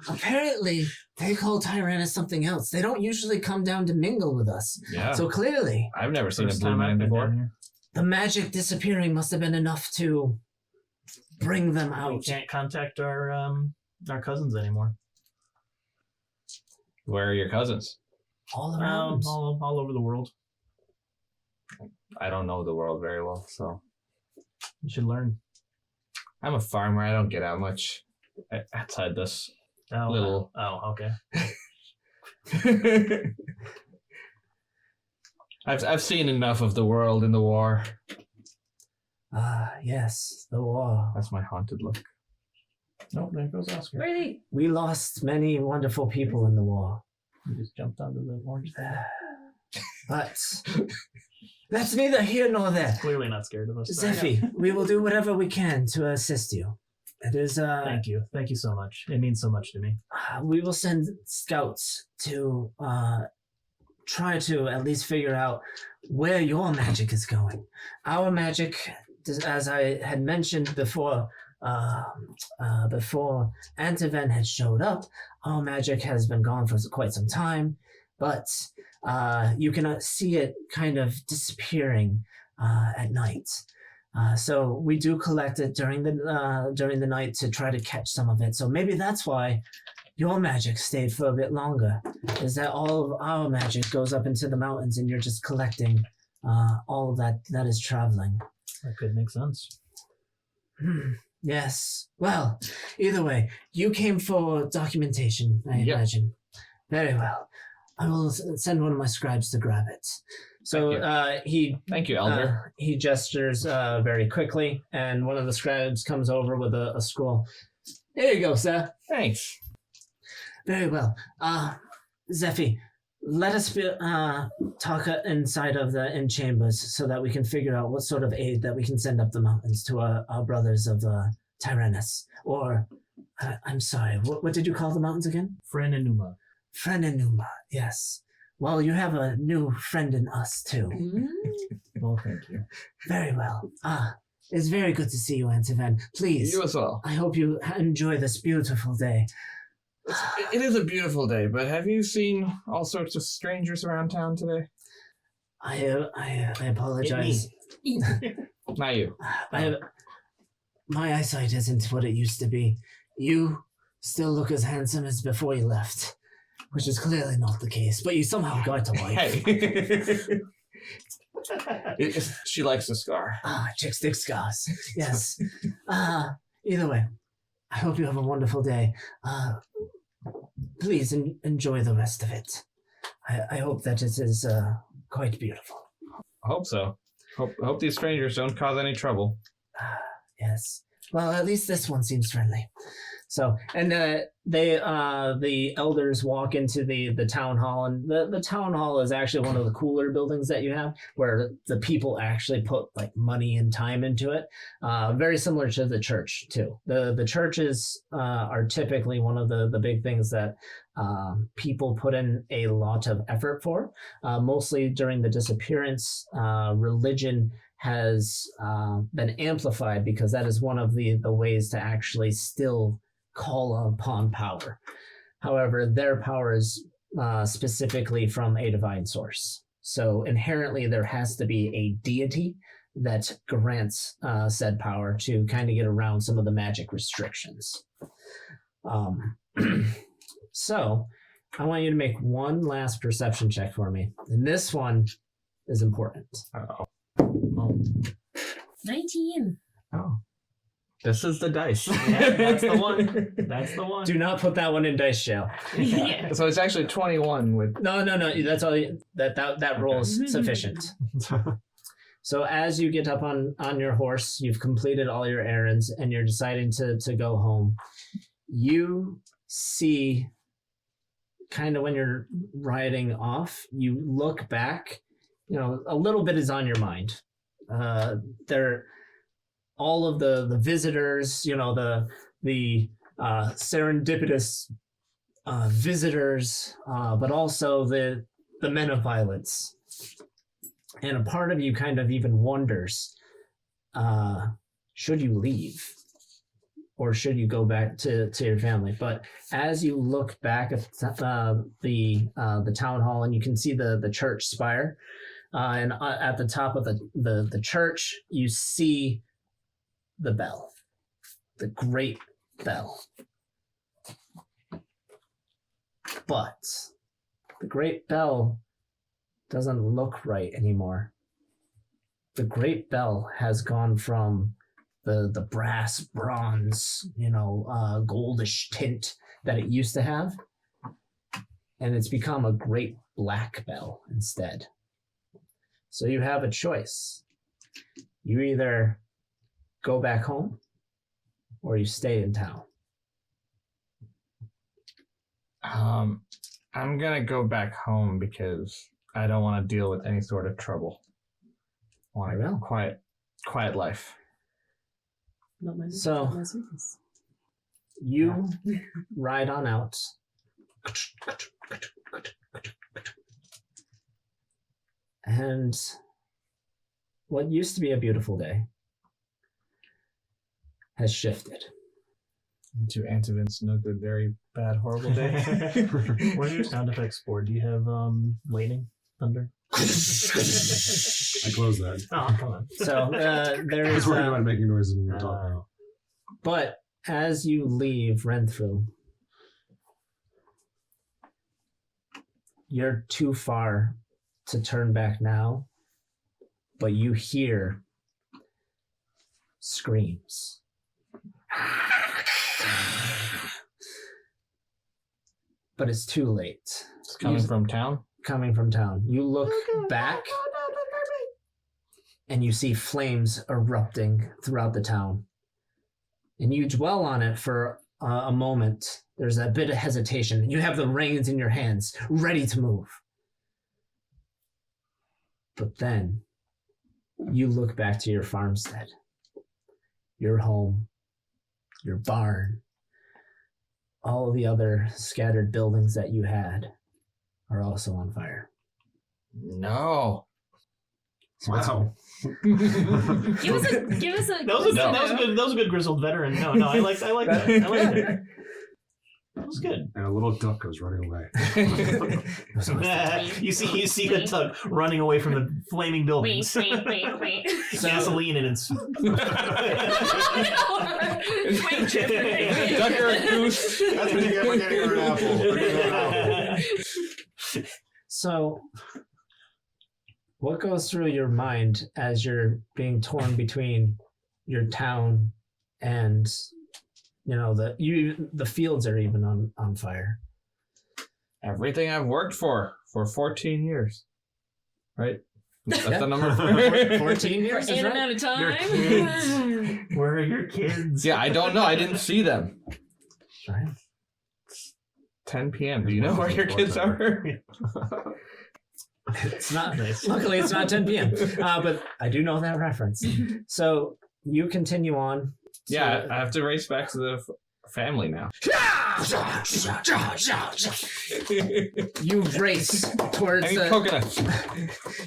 Apparently, they call Tyrannus something else. They don't usually come down to mingle with us. Yeah. So clearly, I've never seen a First blue time I've man been before. down here. the magic disappearing must have been enough to bring them We out. can't contact our cousins anymore. Where are your cousins? All around. All over the world. I don't know the world very well, so You should learn. I'm a farmer. I don't get out much outside this Oh, little. Oh, okay. I've seen enough of the world in the war. Ah, yes, the war. That's my haunted look. Nope, there goes Oscar. Really? We lost many wonderful people in the war. He just jumped onto the orange thing. But that's neither here nor there. Clearly not scared of us. Sorry. Zephy, we will do whatever we can to assist you. It is, Thank you. Thank you so much. It means so much to me. we will send scouts to try to at least figure out where your magic is going. Our magic as I had mentioned before, before Antiven had showed up, our magic has been gone for quite some time, but you can see it kind of disappearing at night. So we do collect it during the night to try to catch some of it. So maybe that's why your magic stayed for a bit longer. Is that all of our magic goes up into the mountains and you're just collecting all that is traveling? That could make sense. Yes. Well, either way, you came for documentation, I Yep. imagine. Very well. I will send one of my scribes to grab it. So Thank you, Elder. he gestures very quickly, and one of the scribes comes over with a scroll. Here you go, sir. Thanks. Very well. Zephy, let us talk inside of the inn chambers so that we can figure out what sort of aid that we can send up the mountains to our brothers of Tyrannus. Or, I'm sorry, what did you call the mountains again? Frenenuma. Frenenuma, yes. Well, you have a new friend in us, too. Well, thank you. Very well. It's very good to see you, Antiven. Please, You as well. I hope you enjoy this beautiful day. It is a beautiful day, but have you seen all sorts of strangers around town today? I apologize. Not you. My eyesight isn't what it used to be. You still look as handsome as before you left, which is clearly not the case, but you somehow got a wife. Hey. She likes the scar. Chicks dig scars. Yes. Either way, I hope you have a wonderful day. Please enjoy the rest of it. I hope that it is quite beautiful. I hope so. Hope these strangers don't cause any trouble. Yes. Well, at least this one seems friendly. So, and the elders walk into the town hall, and the town hall is actually one of the cooler buildings that you have, where the people actually put like money and time into it. Very similar to the church too. The churches are typically one of the big things that people put in a lot of effort for. Mostly during the disappearance, religion has been amplified because that is one of the ways to actually still call upon power. However, their power is specifically from a divine source. So inherently there has to be a deity that grants said power to kind of get around some of the magic restrictions. So I want you to make one last perception check for me. And this one is important. Uh-oh. 19. Oh. This is the dice. Yeah, that's the one. That's the one. Do not put that one in dice jail. Yeah. So it's actually 21 with... No. That's all. That roll is sufficient. So as you get up on your horse, you've completed all your errands, and you're deciding to go home. You see, kind of when you're riding off, you look back. You know, a little bit is on your mind. All of the visitors, you know, the serendipitous visitors, but also the men of violence. And a part of you kind of even wonders, should you leave? Or should you go back to your family? But as you look back at the town hall, and you can see the church spire, and at the top of the church, you see the bell, the great bell. But the great bell doesn't look right anymore. The great bell has gone from the brass, bronze, goldish tint that it used to have, and it's become a great black bell instead. So you have a choice. You either go back home or you stay in town. I'm gonna go back home because I don't want to deal with any sort of trouble. I want a quiet life. So you ride on out. And what used to be a beautiful day has shifted. To Antivin's no good, very bad, horrible day. What are your sound effects for? Do you have lightning, thunder? I closed that. Oh, come on. So I there was is, worried about making noises when we were talking. but as you leave Renthru, you're too far to turn back now, but you hear screams. But it's too late. It's coming from town. Coming from town. You look back and you see flames erupting throughout the town. And you dwell on it for a moment. There's a bit of hesitation. You have the reins in your hands, ready to move. But then you look back to your farmstead, your home, your barn. All the other scattered buildings that you had are also on fire. No. Wow. Give us a. That was a good grizzled veteran. No, I like that. I like it. That was good. And a little duck goes running away. You see the duck running away from the flaming buildings. Wait. Gasoline in its. Duck or a goose. That's what you get for getting her an apple. So, what goes through your mind as you're being torn between your town and, the fields are even on fire? Everything I've worked for 14 years. Right? That's Yeah. the number. 14 years? is In and right? out of time. Your kids. Where are your kids? Yeah, I don't know. I didn't see them. Right. 10 p.m. Do you know where your kids are? It's not. Nice. Luckily, it's not 10 p.m. But I do know that reference. So you continue on. Yeah, I have to race back to the family now. You race towards I need coconuts.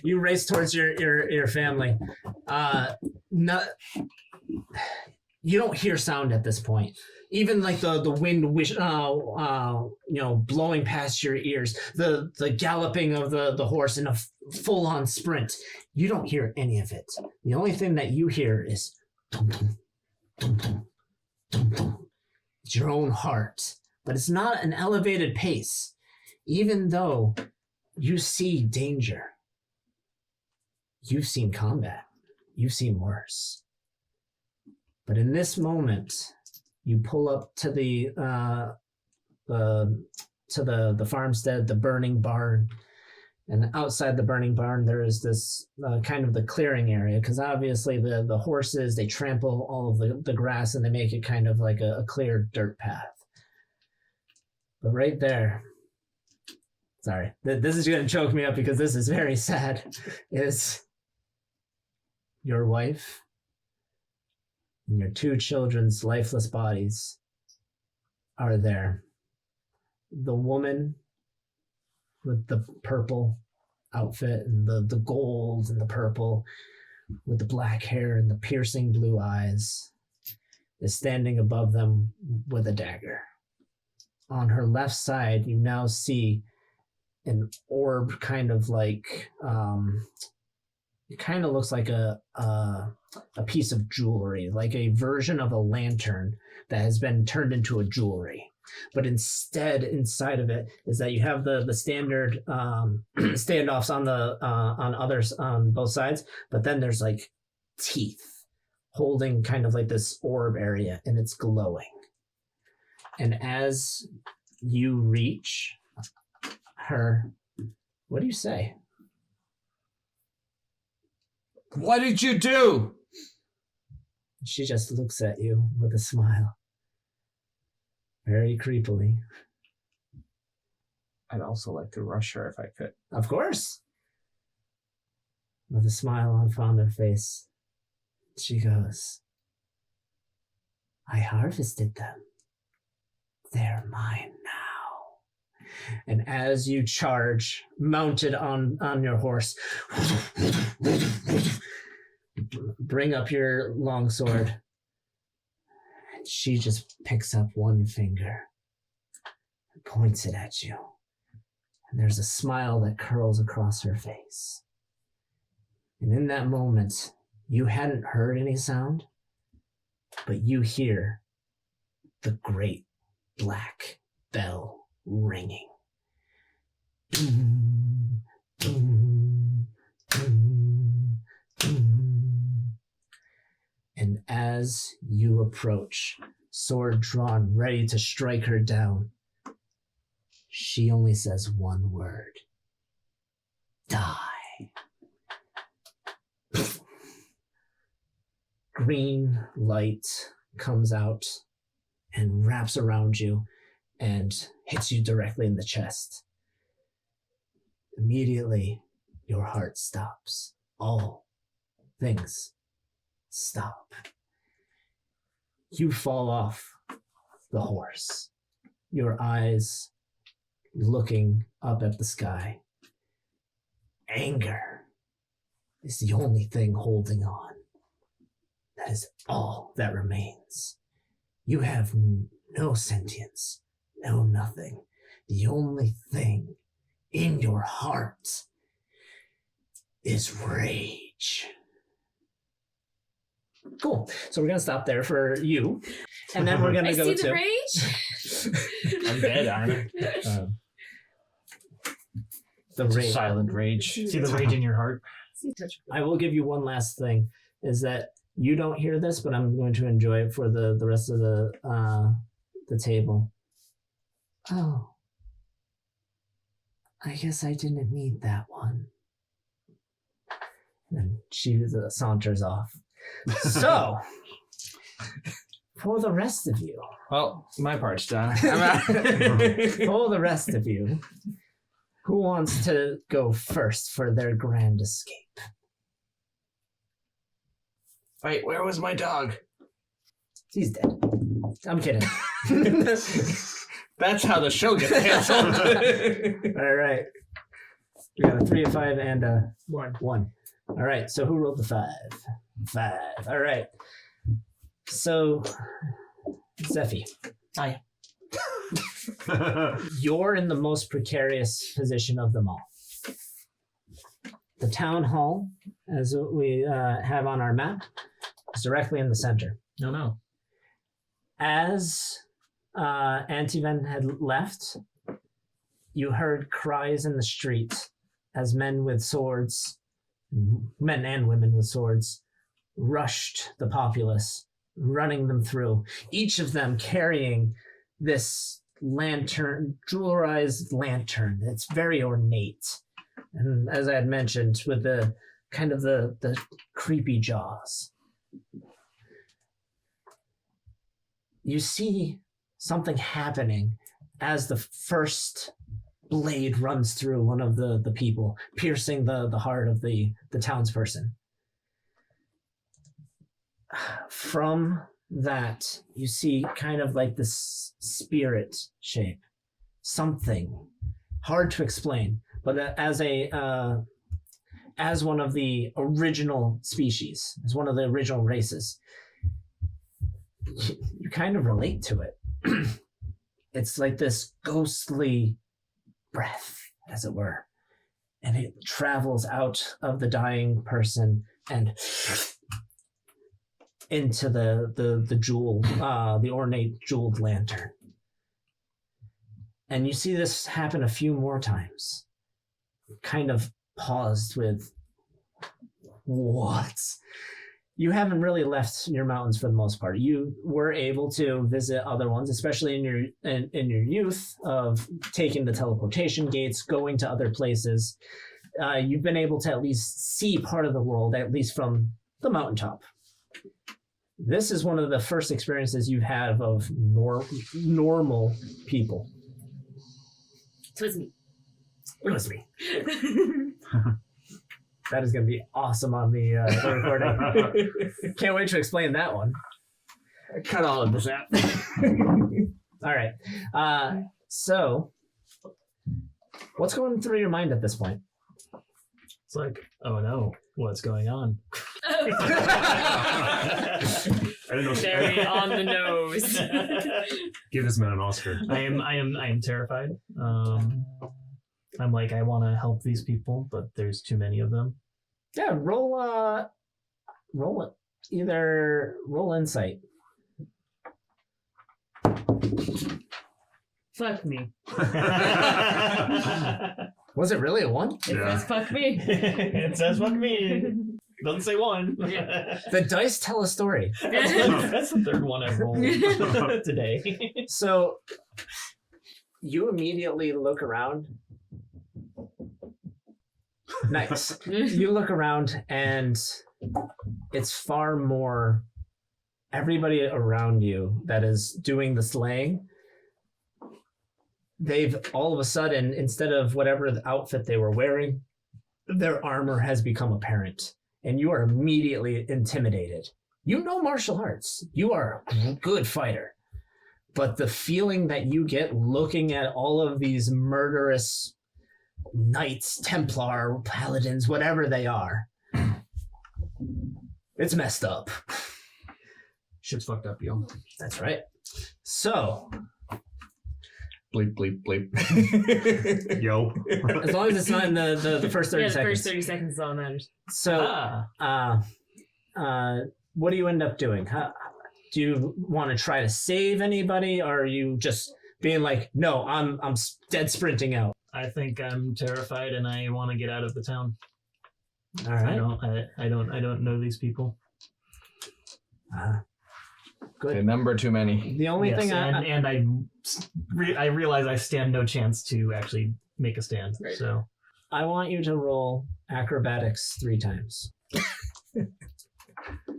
you race towards your family. You don't hear sound at this point. Even like the wind blowing past your ears, the galloping of the horse in a full on sprint. You don't hear any of it. The only thing that you hear is dum dum dum dum dum dum. It's your own heart, but it's not an elevated pace. Even though you see danger, you've seen combat, you've seen worse. But in this moment, you pull up to the farmstead, the burning barn, and outside the burning barn there is this kind of the clearing area, because obviously the horses, they trample all of the grass and they make it kind of like a clear dirt path. But right there, sorry, this is going to choke me up because this is very sad, is your wife and your two children's lifeless bodies are there. The woman with the purple outfit and the gold and the purple with the black hair and the piercing blue eyes is standing above them with a dagger. On her left side, you now see an orb, kind of like it kind of looks like a piece of jewelry, like a version of a lantern that has been turned into a jewelry. But instead, inside of it is that you have the standard standoffs on both sides, but then there's like teeth holding kind of like this orb area, and it's glowing. And as you reach her, what do you say? What did you do? She just looks at you with a smile. Very creepily. I'd also like to rush her if I could. Of course. With a smile on her face, she goes, I harvested them. They're mine now. And as you charge, mounted on your horse, bring up your longsword, And she just picks up one finger and points it at you. And there's a smile that curls across her face. And in that moment, you hadn't heard any sound, but you hear the great black bell ringing. Boom, boom, boom, boom. And as you approach, sword drawn, ready to strike her down, she only says one word. Die. Green light comes out and wraps around you and hits you directly in the chest. Immediately, your heart stops. All things stop. You fall off the horse, your eyes looking up at the sky. Anger is the only thing holding on. That is all that remains. You have no sentience, no nothing. The only thing in your heart is rage. Cool. So we're going to stop there for you. And then we're going to I go see to... the rage. I'm dead, aren't I? The rage. Silent rage. See the rage in your heart? I will give you one last thing, is that you don't hear this, but I'm going to enjoy it for the rest of the table. Oh. I guess I didn't need that one. And then she saunters off. So, for the rest of you, Well, my part's done. I'm out. for the rest of you, who wants to go first for their grand escape? Wait, where was my dog? He's dead. I'm kidding. That's how the show gets canceled. All right. We got a 3, a 5, and a 1. 1. All right. So who rolled the 5? 5. All right. So, Zephy, Aye. you're in the most precarious position of them all. The town hall, as we have on our map, is directly in the center. No. As Antiven had left, you heard cries in the street as men with swords, men and women with swords, rushed the populace, running them through, each of them carrying this lantern, jewelrized lantern. It's very ornate. And as I had mentioned, with the kind of the creepy jaws. You see something happening as the first blade runs through one of the people, piercing the heart of the townsperson. From that, you see kind of like this spirit shape. Something hard to explain, but as one of the original species, as one of the original races, you kind of relate to it. It's like this ghostly breath, as it were, and it travels out of the dying person and into the jewel, the ornate jeweled lantern. And you see this happen a few more times. Kind of paused with, what? You haven't really left your mountains for the most part. You were able to visit other ones, especially in your youth, of taking the teleportation gates, going to other places. You've been able to at least see part of the world, at least from the mountaintop. This is one of the first experiences you have of normal people. It was me. It was me. That is going to be awesome on the recording. Can't wait to explain that one. Cut all of this out. All right. So, what's going through your mind at this point? It's like, oh no, what's going on? I didn't know. Very on the nose. Give this man an Oscar. I am terrified. I'm like, I want to help these people, but there's too many of them. Yeah, roll insight. Fuck me. Was it really a 1? It says fuck me. It says fuck me. Doesn't say 1. The dice tell a story. That's the third one I've rolled today. So you immediately look around. Nice. You look around and it's far more everybody around you that is doing the slaying. They've all of a sudden, instead of whatever the outfit they were wearing, their armor has become apparent. And you are immediately intimidated. You know martial arts. You are a good fighter. But the feeling that you get looking at all of these murderous knights, Templar, paladins, whatever they are, it's messed up. Shit's fucked up, yo. That's right. So, Bleep, bleep, bleep. Yo. as long as it's not in the first 30 Yeah, the seconds. first 30 seconds is all that matters. So, what do you end up doing? Do you want to try to save anybody, or are you just being like, no, I'm dead sprinting out? I think I'm terrified and I want to get out of the town. All right. I don't know these people. Good. A number too many. The only thing I realize I stand no chance to actually make a stand. Right. So I want you to roll acrobatics 3 times.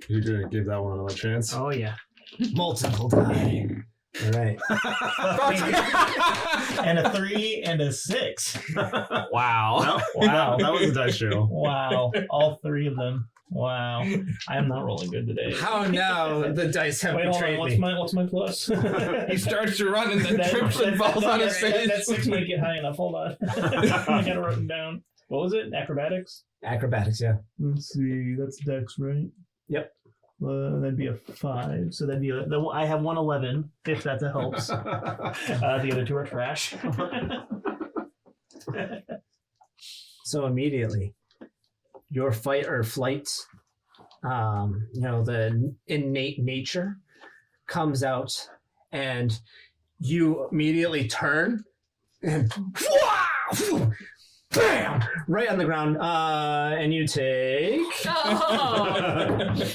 You're gonna give that one another chance. oh yeah, Multiple die. All right. and a 3 and a 6. Wow. Wow. That was a dice show. Wow, all 3 of them. Wow, I am not rolling good today. How now the dice have Wait, hold on. betrayed me. What's my plus? He starts to run and then trips and falls on his face. That 6 might get high enough. Hold on. I gotta write them down. What was it? Acrobatics? Acrobatics, yeah. Let's see. That's Dex, right? Yep. That'd be a 5. So that'd be I have 111, if that helps. The other 2 are trash. So immediately, your fight or flight, the innate nature comes out, and you immediately turn and bam, right on the ground, and you take.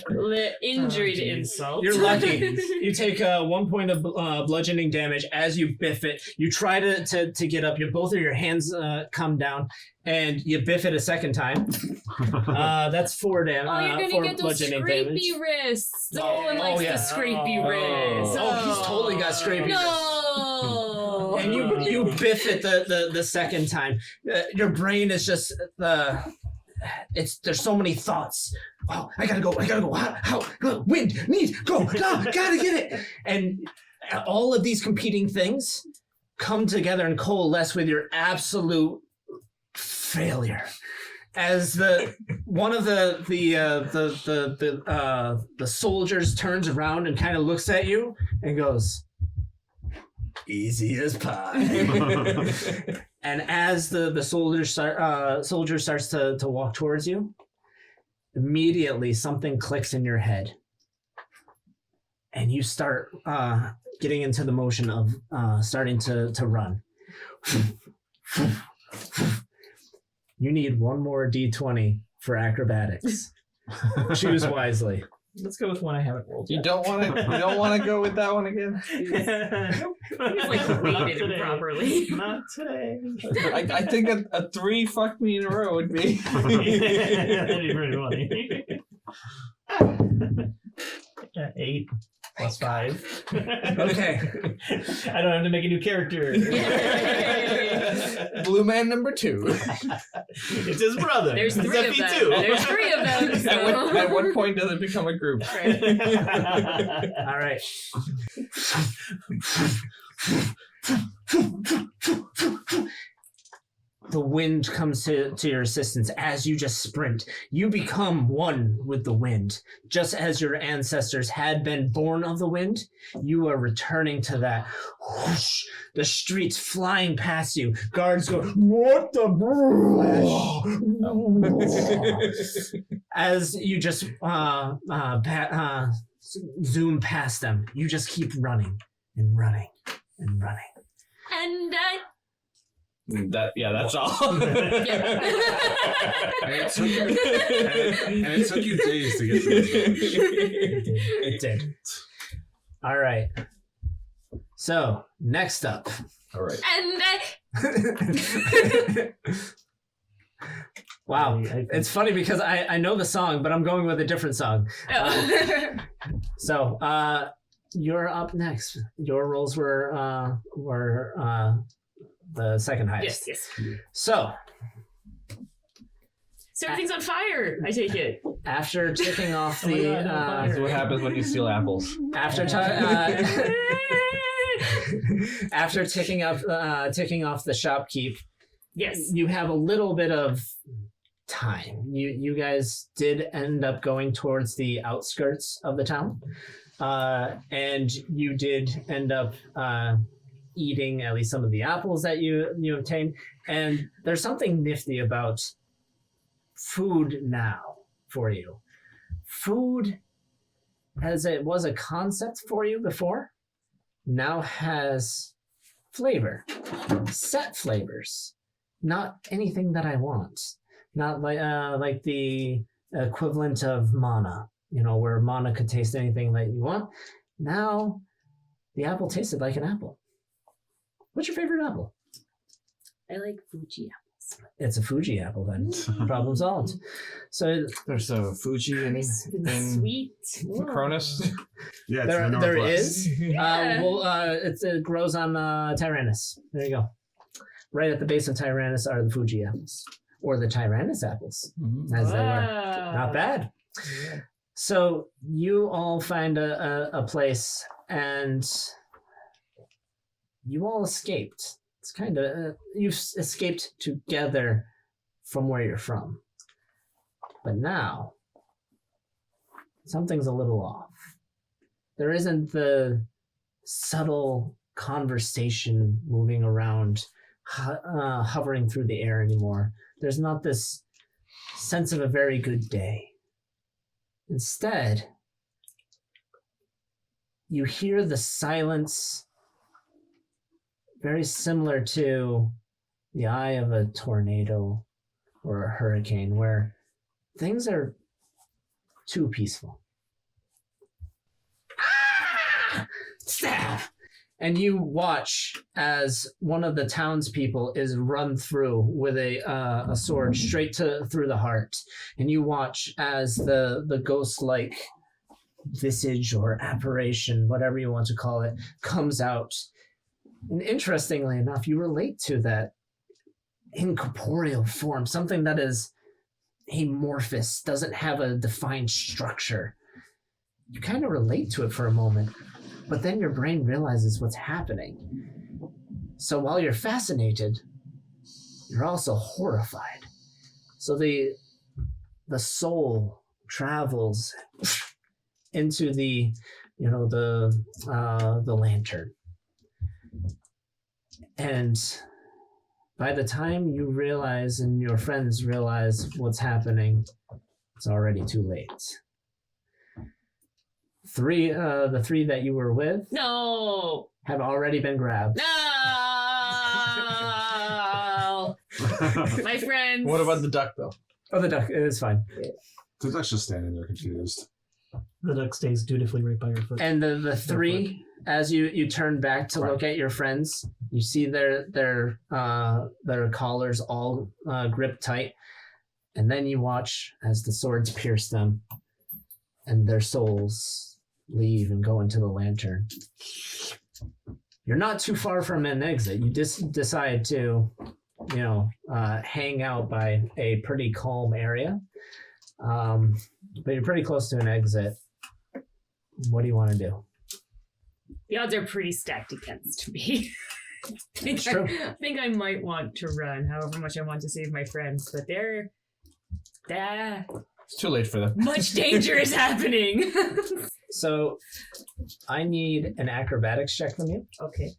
The injury to insult. You're lucky. You take 1 point of bludgeoning damage as you biff it. You try to get up. Both of your hands come down, and you biff it a second time. That's 4 damage. Oh, you're gonna get those bludgeoning scrapey damage. wrists. No one likes yeah. the scrapey wrists. Oh, he's totally got scrapey wrists. No. And you biff it the second time. Your brain is just there's so many thoughts. Oh, I gotta go. How wind, need, go, gotta get it. And all of these competing things come together and coalesce with your absolute failure. As one of the soldiers turns around and kind of looks at you and goes, "Easy as pie." And as the soldier starts to walk towards you, immediately something clicks in your head, and you start getting into the motion of starting to run. You need 1 more D20 for acrobatics. Choose wisely. Let's go with one I haven't rolled You yet. don't want to go with that one again? He's like weighted today. properly. Not today. I think a 3 fuck me in a row would be. That'd be pretty funny. 8 plus 5. Okay. I don't have to make a new character. Blue man number 2. It's his brother. There's 3 of them. Too. There's 3 of them. So. At what point does it become a group? All right. the wind comes to your assistance as you just sprint. You become one with the wind. Just as your ancestors had been born of the wind, you are returning to that. Whoosh, the streets flying past you. Guards go, what the as you just zoom past them. You just keep running and running and running. And that's all. And it took you days to get to this village. It did. All right. So, next up. All right. and Wow. It's funny because I know the song, but I'm going with a different song. So, you're up next. Your rolls were the second highest. yes. So everything's on fire. I take it. after ticking off Oh my the God, I'm on That's what happens when you steal apples. after ticking off the shopkeep, Yes. you have a little bit of time. You guys did end up going towards the outskirts of the town, and you did end up eating at least some of the apples that you obtained. And there's something nifty about food now for you. Food, as it was a concept for you before, now has flavor, set flavors. Not anything that I want. Not like the equivalent of mana, where mana could taste anything that you want. Now, the apple tasted like an apple. What's your favorite apple? I like Fuji apples. It's a Fuji apple then. Problem solved. So There's a Fuji and Sweet. Cronus. Yeah, it's there the there Northwest. is. Yeah. It grows on Tyrannus. There you go. Right at the base of Tyrannus are the Fuji apples, or the Tyrannus apples, as they were. Not bad. Yeah. So you all find a place, and you all escaped. It's kind of you've escaped together from where you're from, but now something's a little off. There isn't the subtle conversation moving around, hovering through the air anymore. There's not this sense of a very good day. Instead, you hear the silence very similar to the eye of a tornado or a hurricane, where things are too peaceful. Stab! And you watch as one of the townspeople is run through with a sword straight through the heart. And you watch as the ghost-like visage or apparition, whatever you want to call it, comes out. And interestingly enough, you relate to that incorporeal form, something that is amorphous, doesn't have a defined structure. You kind of relate to it for a moment. But then your brain realizes what's happening. So while you're fascinated, you're also horrified. So the soul travels into the lantern. And by the time you realize and your friends realize what's happening, it's already too late. The three that you were with No. have already been grabbed. No. My friends. What about the duck, though? Oh, the duck, it's fine. The duck's just standing there confused. The duck stays dutifully right by your foot. And the three, as you turn back to Right. look at your friends, you see their collars all gripped tight, and then you watch as the swords pierce them, and their souls leave and go into the lantern. You're not too far from an exit. You decide to, hang out by a pretty calm area, but you're pretty close to an exit. What do you want to do? The odds are pretty stacked against me. think true. I think I might want to run, however much I want to save my friends, but It's too late for them. much danger is happening. So I need an acrobatics check from you. Okay.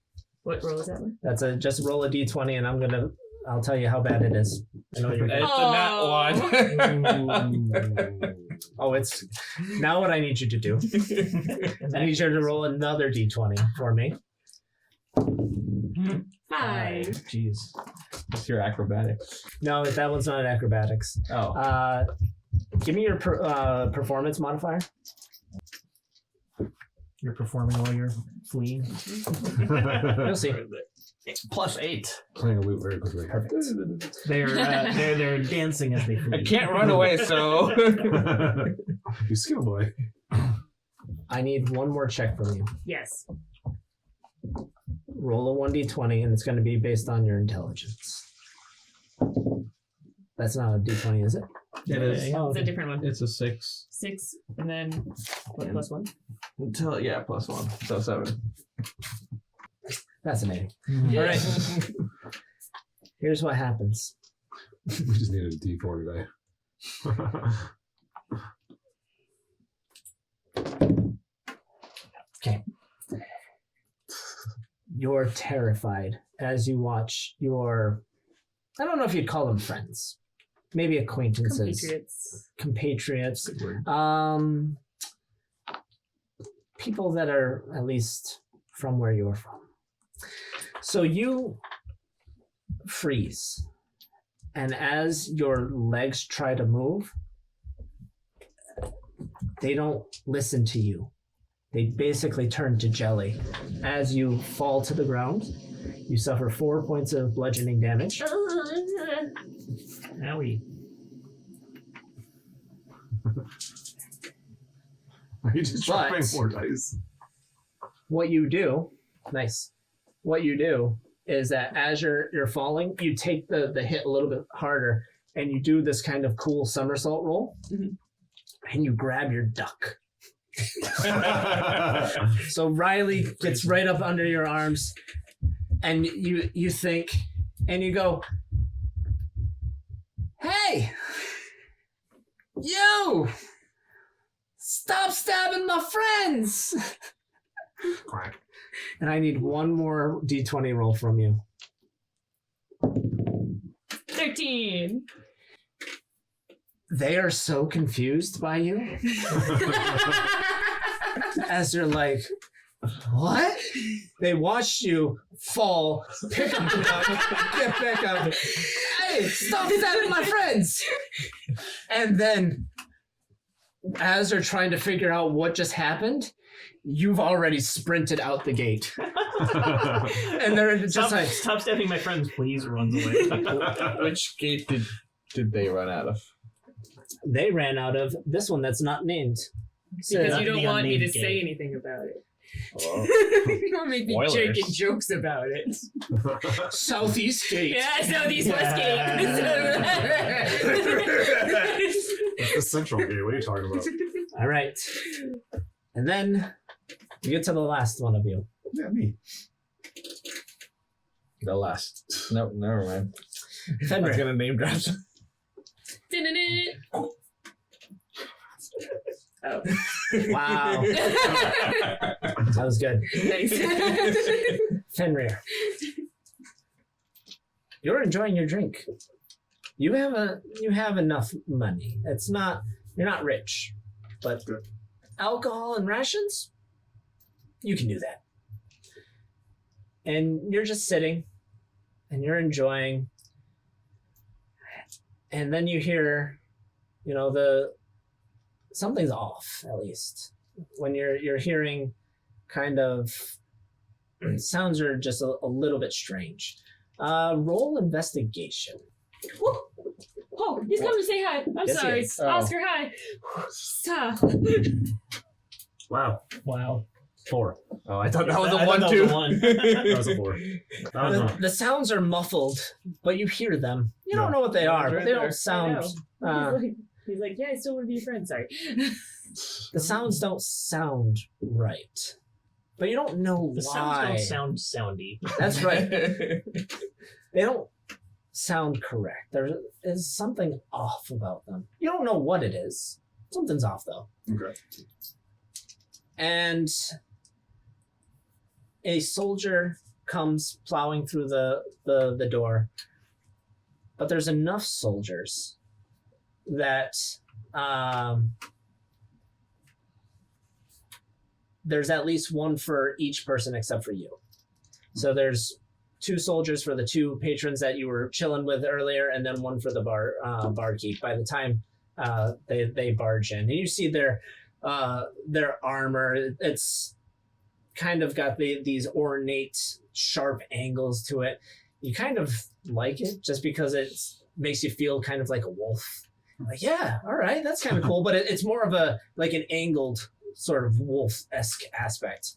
What roll is that one? That's just roll a d20 and I'll tell you how bad it is. I know you're It's good. a nat one. Oh, it's now what I need you to do. I need you to roll another d20 for me. 5. Jeez. What's your acrobatics? No, that one's not acrobatics. Oh. Give me your performance modifier. You're performing while you're fleeing. You'll see. +8. Playing a loop very quickly. Perfect. They're dancing as they flee. I can't run away, so. You skill boy. I need one more check from you. Yes. Roll a 1d20 and it's going to be based on your intelligence. That's not a d20, is it? It is. Oh, It's a okay. different one. It's a 6. 6, and then what, +1? Until +1. So 7. Fascinating. Yeah. All right. Here's what happens. We just needed a D4 today. Okay. You're terrified as you watch your, I don't know if you'd call them friends, maybe acquaintances, Compatriots. compatriots, people that are at least from where you're from. So you freeze, and as your legs try to move, they don't listen to you. They basically turn to jelly. As you fall to the ground, you suffer 4 points of bludgeoning damage. Owie. Are you just But- dropping more dice? What you do, nice. What you do is that as you're falling, you take the hit a little bit harder, and you do this kind of cool somersault roll, and you grab your duck. So Riley gets right up under your arms, and you think, and you go, "Hey, you! Stop stabbing my friends!" Quack. And I need one more d20 roll from you. 13. They are so confused by you as they're like, "What?" They watch you fall, pick up the duck, get back up. "Hey, stop stabbing my friends!" And then, as they're trying to figure out what just happened, you've already sprinted out the gate. And they're just Stop, like, stop stabbing my friends, please. Runs away. Which gate did they run out of? they ran out of this one that's not named. So, Because you don't the want me to unnamed say gate. anything about it. Oh. You don't make me Spoilers. making jokes about it. Southeast Gate. Yeah, Southeast West That's the central gate. What are you talking about? All right. And then you get to the last one of you. Yeah, me. The last. No, never mind. I was Fenrir. gonna name drop. Oh. Wow. That was good. Nice. Fenrir. You're enjoying your drink. You have enough money. You're not rich. But alcohol and rations, you can do that. And you're just sitting and you're enjoying. And then you hear, something's off, at least. When you're hearing kind of sounds are just a little bit strange. Roll investigation. Oh, he's coming to say hi. I'm Yes, he sorry. is. Oh. Oscar, hi. Stop. Wow. Wow. 4. Oh, I thought that was I a thought 1 that too. was a 1. That was a 4. That was wrong. The sounds are muffled, but you hear them. You don't Yeah. know what they are, Right but they there. don't sound. He's like, yeah, I still want to be your friend. Sorry. The sounds don't sound right. but you don't know The why. sounds don't sound soundy. That's right. They don't sound correct. There is something off about them. You don't know what it is. Something's off though. Okay. And a soldier comes plowing through the door. But there's enough soldiers that there's at least one for each person except for you. So there's 2 soldiers for the 2 patrons that you were chilling with earlier, and then one for the barkeep. By the time they barge in, and you see their armor. It's kind of got these ornate, sharp angles to it. You kind of like it just because it makes you feel kind of like a wolf. Like, yeah, all right, that's kind of cool. But it's more of an angled sort of wolf-esque aspect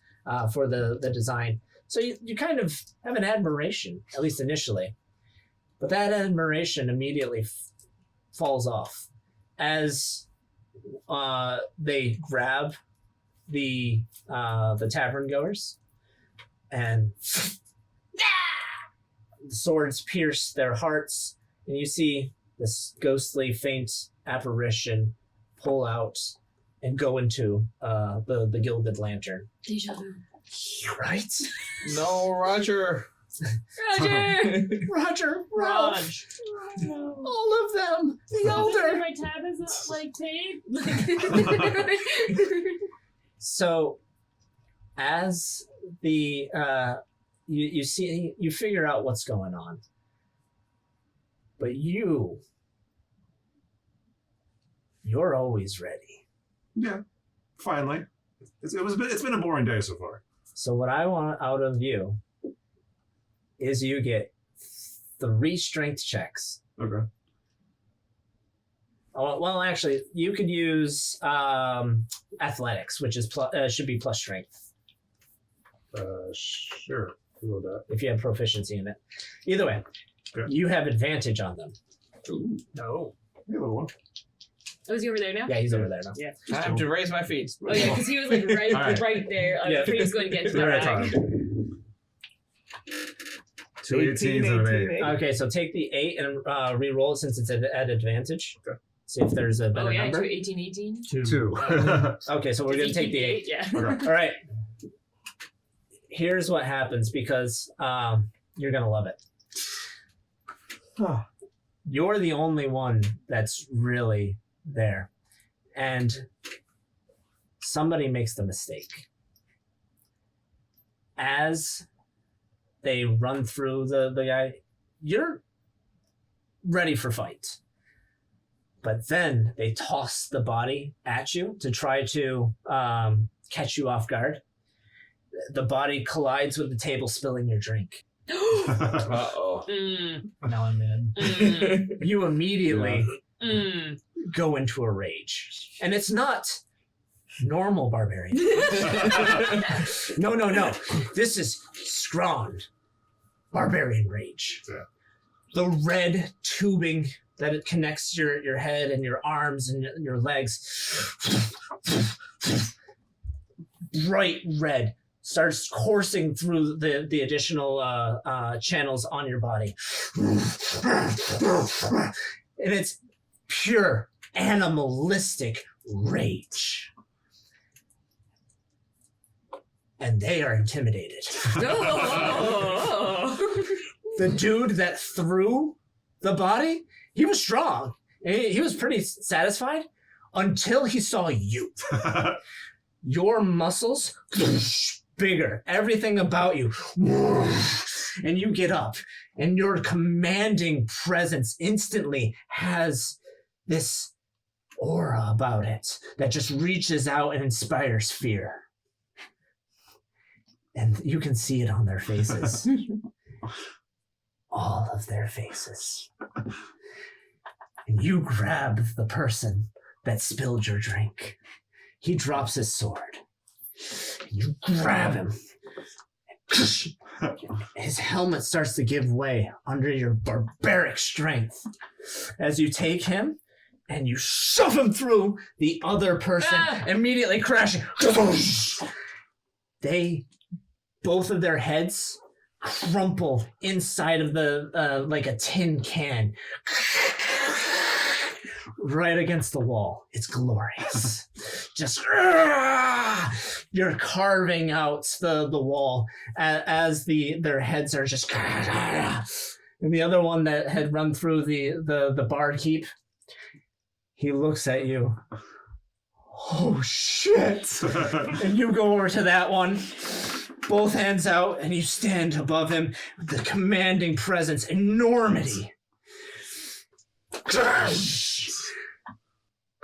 for the design. So you kind of have an admiration, at least initially. But that admiration immediately falls off as they grab the tavern goers, and the swords pierce their hearts, and you see this ghostly, faint apparition pull out and go into the Gilded Lantern. Deja vu. Right? No, Roger. Roger! Roger, Ralph, Raj. all of them, the elder. My tab isn't paid. So, as the you see, you figure out what's going on, but you're always ready. Yeah. Finally. It's been a boring day so far. So what I want out of you is you get 3 strength checks. Okay. Oh, well, actually, you could use athletics, which is should be plus strength Sure. We'll go with if you have proficiency in it. Either way, Okay. you have advantage on them. Ooh, no. that. Yeah, little one. Oh, is he over there now? Yeah, he's over there now. Yeah. Time to raise my feet. Oh yeah, because he was right, All right. right there. I was Yeah. afraid he was going to get into You're that right, bag. 2 18s and an 8. Okay, so take the 8 and re-roll it since it's at advantage. Okay. See if there's a better Oh yeah, number. 18, 18. 2. Okay, so we're going to take the 8. Yeah. Okay. All right. Here's what happens because you're going to love it. You're the only one that's really there. And somebody makes the mistake. As they run through the guy, you're ready for fight. But then they toss the body at you to try to catch you off guard. The body collides with the table, spilling your drink. Uh-oh. Now I'm in. You immediately Mm. go into a rage. And it's not normal barbarian. No. This is strong barbarian rage. Yeah. The red tubing that it connects your head and your arms and your legs, bright red, starts coursing through the additional channels on your body. And it's pure animalistic rage. And they are intimidated. Oh. The dude that threw the body, he was strong. He was pretty satisfied until he saw you. Your muscles, bigger. Everything about you. And you get up, and your commanding presence instantly has this aura about it that just reaches out and inspires fear. And you can see it on their faces. All of their faces. And you grab the person that spilled your drink. He drops his sword. You grab him. His helmet starts to give way under your barbaric strength. As you take him and you shove him through the other person, immediately crashing. both of their heads crumple inside of the like a tin can right against the wall. It's glorious. Just you're carving out the wall as their heads are just and the other one that had run through the barkeep, he looks at you. Oh shit. And you go over to that one, both hands out, and you stand above him with the commanding presence, enormity.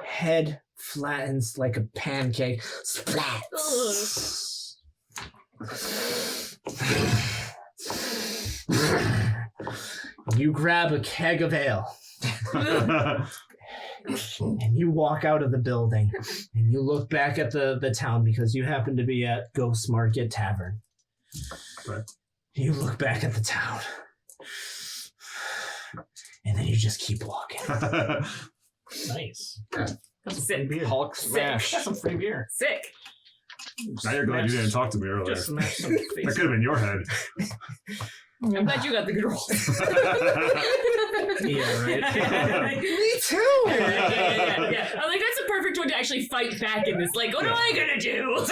Head flattens like a pancake. Splat. You grab a keg of ale. And you walk out of the building and you look back at the town because you happen to be at Ghost Market Tavern. Right. You look back at the town. And then you just keep walking. Nice. Yeah. That's some free beer. Hulk smash. That's some free beer. Sick. Now you're glad you didn't talk to me earlier. Just smash some That face. could have been your head. I'm glad you got the good rolls. Yeah, right. Me too! Yeah. I'm like, that's a perfect one to actually fight back in this. Like, what am I gonna do?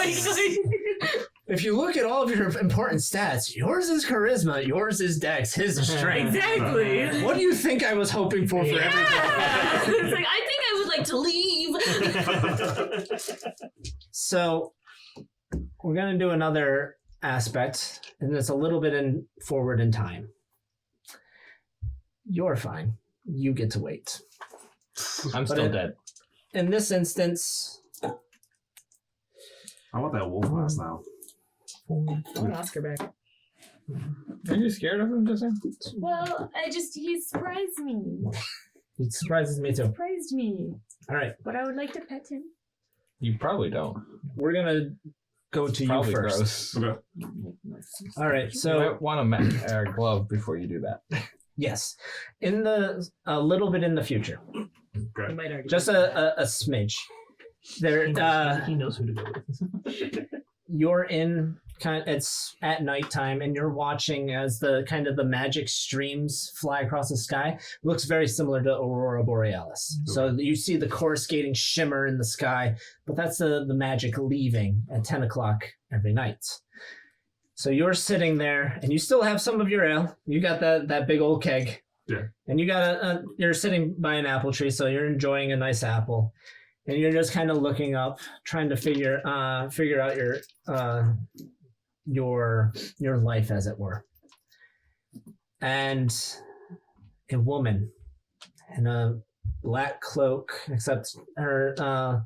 If you look at all of your important stats, yours is charisma, yours is dex, his is strength. Exactly. What do you think I was hoping for everything? It's like, I think I would like to leave. So, we're going to do another aspect, and it's a little bit forward in time. You're fine. You get to wait. I'm still dead. In this instance... I want that wolf mask now. I want Oscar back. Are you scared of him, Jaesern? Well, he surprised me. It surprises me too. Surprised me. All right, But I would like to pet him. You probably don't. we're going to go to Probably you first. gross. Okay. All right, You so... might want a glove before you do that. Yes, a little bit in the future, You might already just a smidge. There, he knows who to go with. you're in it's at nighttime, and you're watching as the magic streams fly across the sky. It looks very similar to Aurora Borealis. So you see the coruscating shimmer in the sky, but that's the magic leaving at 10 o'clock every night. So you're sitting there, and you still have some of your ale. You got that big old keg. Yeah. And you got you're sitting by an apple tree, so you're enjoying a nice apple. And you're just kind of looking up, trying to figure out your life, as it were. And a woman in a black cloak, except her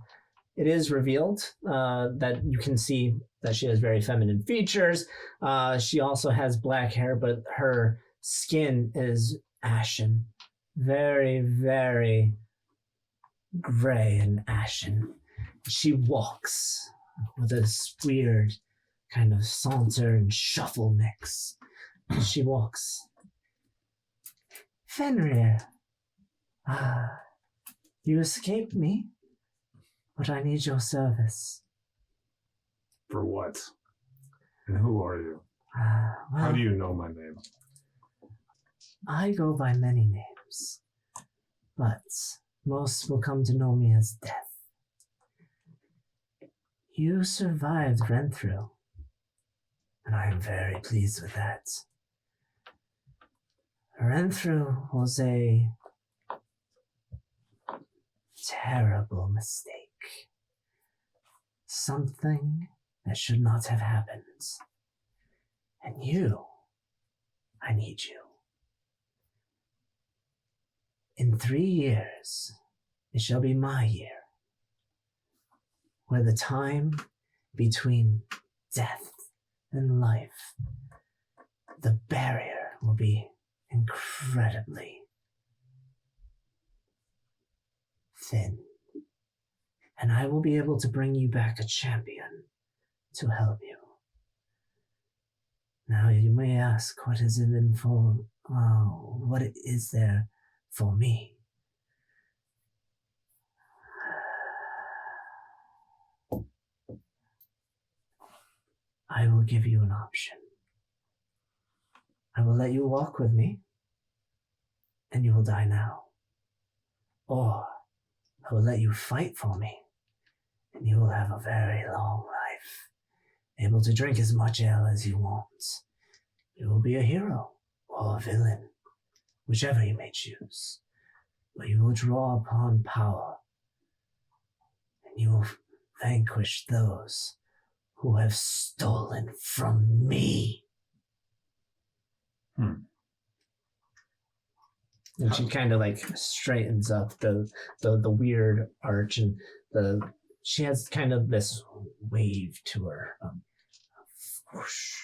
it is revealed that you can see that she has very feminine features. She also has black hair, but her skin is ashen. Very, very gray and ashen. She walks with this weird kind of saunter and shuffle mix. She walks. Fenrir. You escaped me, but I need your service. For what? And who are you? Well, How do you know my name? I go by many names, but most will come to know me as Death. You survived Renthru, and I am very pleased with that. Renthru was a terrible mistake. Something that should not have happened. And you, I need you. In 3 years, it shall be my year, where the time between death and life, the barrier will be incredibly thin. And I will be able to bring you back a champion to help you. Now you may ask, what is it in for? Oh, what is there for me? I will give you an option. I will let you walk with me, and you will die now. Or I will let you fight for me, and you will have a very long life, able to drink as much ale as you want. You will be a hero or a villain, whichever you may choose. But you will draw upon power, and you will vanquish those who have stolen from me. And she kind of like straightens up the weird arch, and she has kind of this wave to her. Whoosh.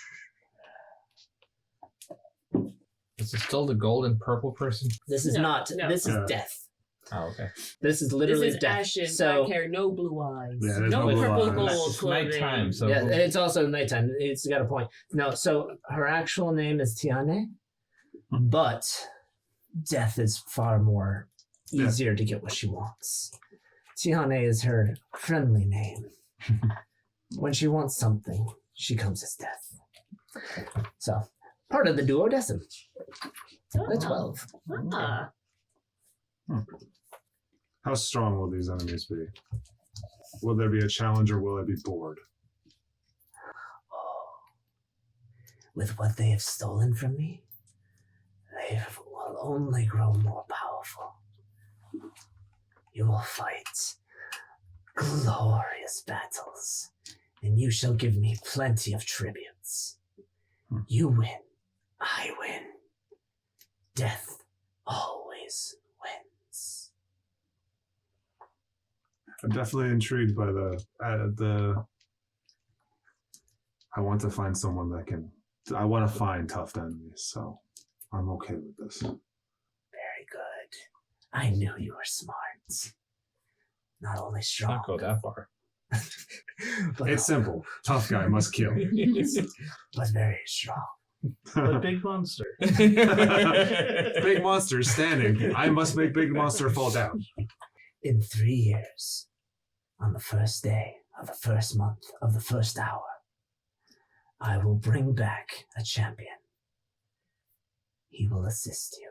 Is it still the gold and purple person? This is not. No. This is death. Oh, okay. This is literally This is death. ashen, So black hair, no blue eyes. Yeah, there's no no blue purple eyes. gold It's clothing. nighttime, so yeah, and it's also nighttime. It's got a point. No, so her actual name is Tiane, but death is far more easier to get what she wants. Tiane is her friendly name. When she wants something, she comes as death. So, part of the duodecim, the 12. Ah. How strong will these enemies be? Will there be a challenge or will I be bored? With what they have stolen from me, they will only grow more powerful. You will fight glorious battles, and you shall give me plenty of tributes. You win, I win. Death always wins. I'm definitely intrigued by the. I want to find someone that can. I want to find tough enemies, so I'm okay with this. Very good. I knew you were smart. Not only strong, not go that far. but, It's simple. Tough guy must kill. but very strong. But big monster. Big monster is standing. I must make big monster fall down. In 3 years, on the first day of the first month of the first hour, I will bring back a champion. He will assist you.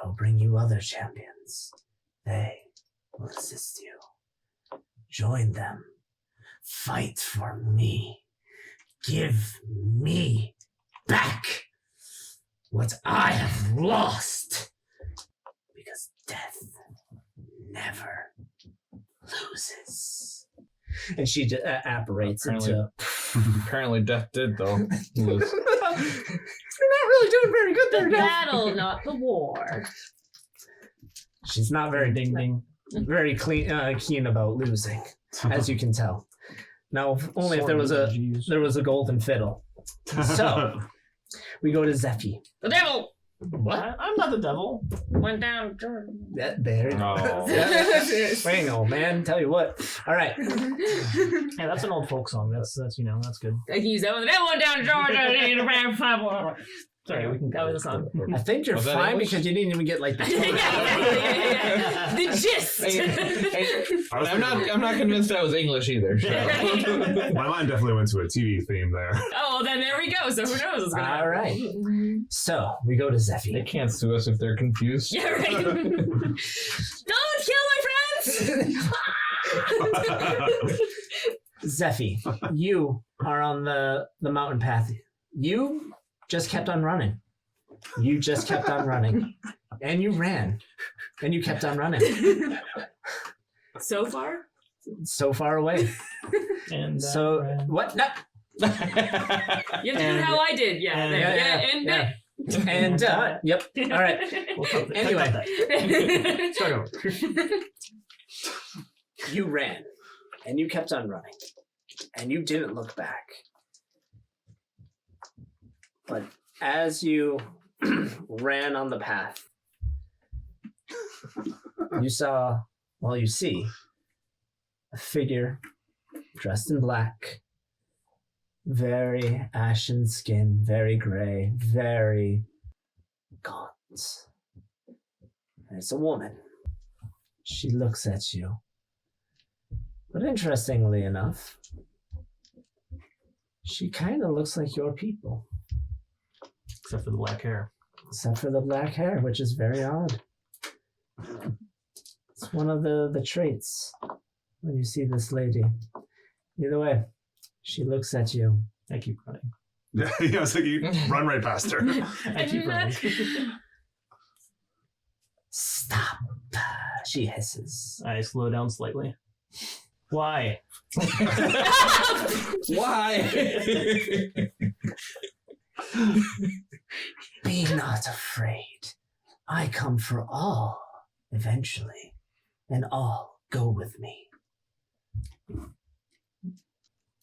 I will bring you other champions. They will assist you. Join them. Fight for me. Give me back what I have lost. Because death never loses. And she apparates into... Apparently, death did though. Lose. You're not really doing very good The there, Death. battle, not the war. She's not very Ding ding. very keen about losing, as you can tell. Now, only if there was a golden fiddle. So we go to Zephy. The devil What? I'm not the devil. went down. There. Oh. Wait, old man. Tell you what. All right. Yeah, that's an old folk song. That's that's good. I can use that one. The devil went down to Georgia. Sorry, that was a song. I think you're Was that fine English? because you didn't even get like the tone. The gist. I'm not convinced that was English either. So. My mind definitely went to a TV theme there. Oh, then there we go. So who knows what's gonna happen? All right. So we go to They Zephy. can't sue us if they're confused. Yeah, right. Don't kill my friends. Zephy, you are on the mountain path. You just kept on running. You just kept on running. And you ran. And you kept on running. So far. So far away. And So what? No. You have to do And- how I did. Yeah. and- there. Yeah, And And yep. All right. We'll cut that. Anyway. Cut that. Start over. You ran. And you kept on running. And you didn't look back. But as you ran on the path, you see a figure dressed in black, very ashen skin, very gray, very gaunt. And it's a woman. She looks at you. But interestingly enough, She kind of looks like your people, Except for the black hair. except for the black hair, which is very odd. It's one of the traits when you see this lady. Either way, she looks at you. I keep running. Yeah, it's like you run right past her. I keep running. Stop, she hisses. I slow down slightly. Why? Why? Be not afraid. I come for all, eventually, and all go with me.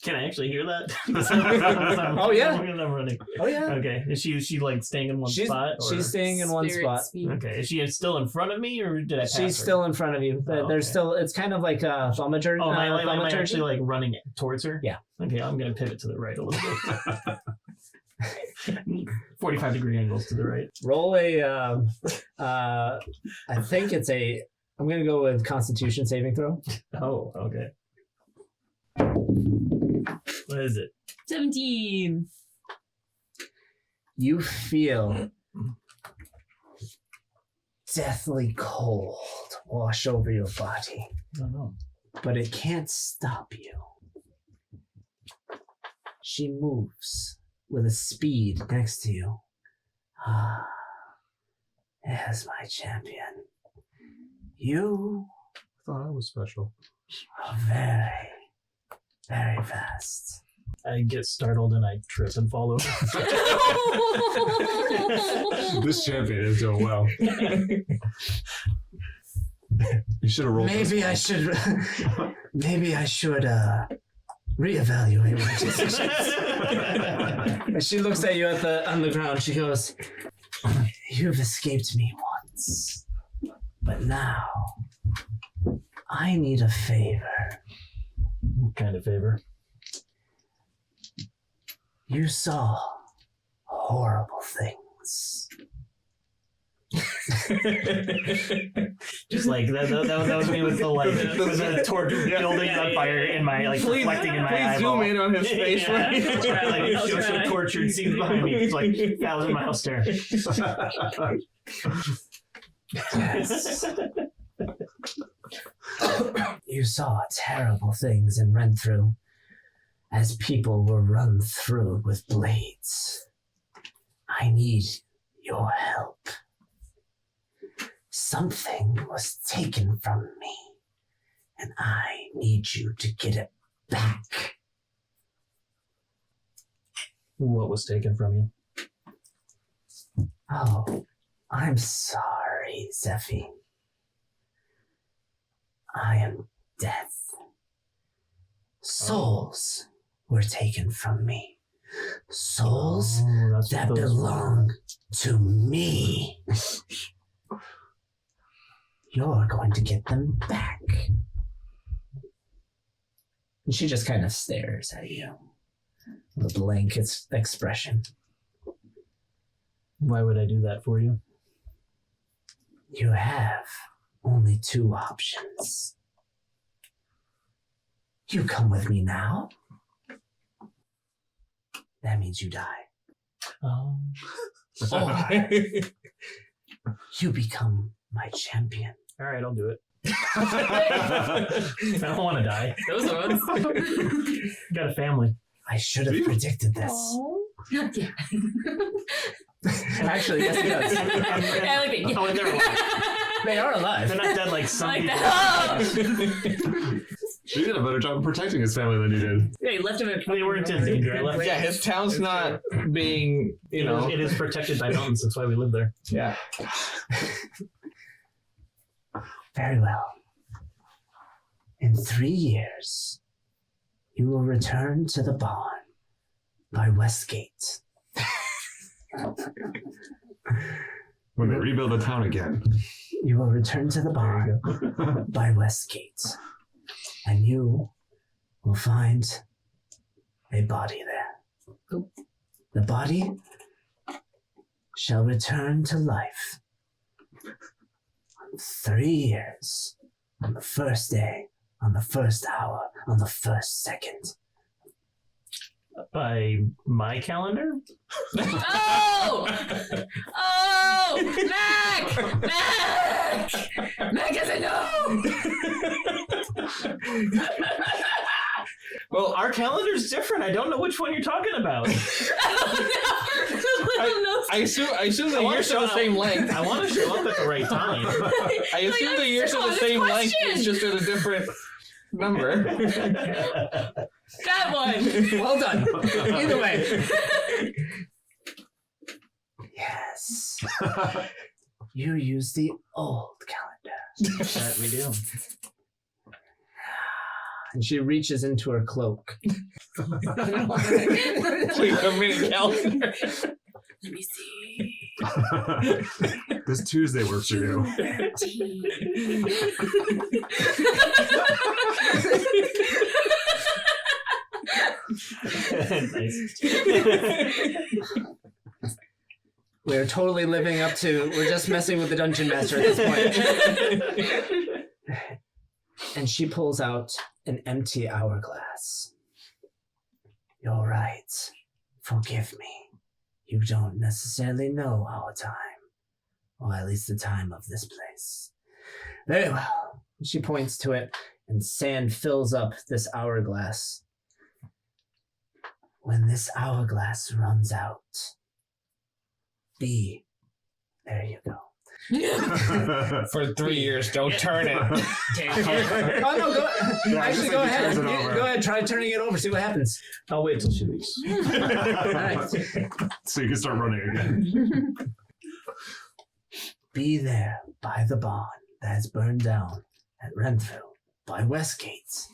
Can I actually hear that? Oh, yeah. I'm running. Oh yeah. Okay. Is she like staying in one spot? Or? She's staying in one Spirit spot. speak. Okay. Is she still in front of me, or did I pass She's her? still in front of you. Oh, There's okay. still. It's kind of like a thaumaturgy. Oh, am I thaumaturgy. actually like running towards her? Yeah. Okay, I'm gonna pivot to the right a little bit. 45-degree angles to the right. Roll a. I think it's a. I'm gonna go with Constitution saving throw. Oh, okay. What is it? 17. You feel deathly cold wash over your body, I don't know. but it can't stop you. She moves with a speed next to you. Ah, there's my champion. You Thought I was special. are very, very fast. I get startled and I trip and fall over. This champion is doing well. You should have rolled. Maybe I should. Maybe I should reevaluate my decisions. And she looks at you on the ground. She goes, "You've escaped me once, but now I need a favor. What kind of favor? You saw horrible things." Just like that was me with the like with the torch building on fire in my like reflecting in my please eyeball. zoom in on his face. Yeah. Right? I'll try, like, I'll show some try. tortured scenes behind me. It's like 1,000-mile stare. Yes. You saw terrible things and ran through as people were run through with blades. I need your help. Something was taken from me, and I need you to get it back. What was taken from you? Oh, I'm sorry, Zephy. I am death. Souls were taken from me. Souls Oh, that's that what those belong to me. You're going to get them back. And she just kind of stares at you with a blank expression. Why would I do that for you? You have only two options. You come with me now. That means you die. Or you become my champion. All right, I'll do it. I don't want to die. Those ones. Got a family. I should have predicted this. Yeah. Actually, yes, he does. I like it. Oh, and they're alive. They are alive. They're not dead like some Like people. that. You did a better job of protecting his family than you did. Yeah, you left him at. We weren't in danger. I left. Yeah, his town's not being, you know. It is protected by mountains. That's why we live there. Yeah. Very well. In 3 years, you will return to the barn by Westgate. When they rebuild the town again. You will return to the barn by Westgate. And you will find a body there. The body shall return to life. 3 years, on the first day, on the first hour, on the first second. By my calendar? Oh! Oh! Mac! Mac! Mac doesn't know! Well, our calendar's different. I don't know which one you're talking about. I assume the years are the same length. I want to show up at the right time. I assume the years are the same length. It's just at a different number. That one! Well done. Either way. Yes. You use the old calendar. That we do. And she reaches into her cloak. Wait a minute, calendar. Let me see. This Tuesday works for you. 13. Nice. We're totally living up to, we're just messing with the dungeon master at this point. And she pulls out an empty hourglass. You're right. Forgive me. You don't necessarily know our time. Or at least the time of this place. Very well. She points to it, and sand fills up this hourglass. When this hourglass runs out, there you go. For 3 years, don't turn it. Oh no, go actually go ahead. Go ahead, try turning it over, see what happens. I'll wait till she leaves. Alright. So you can start running again. Be there by the barn that is burned down at Renthville by Westgate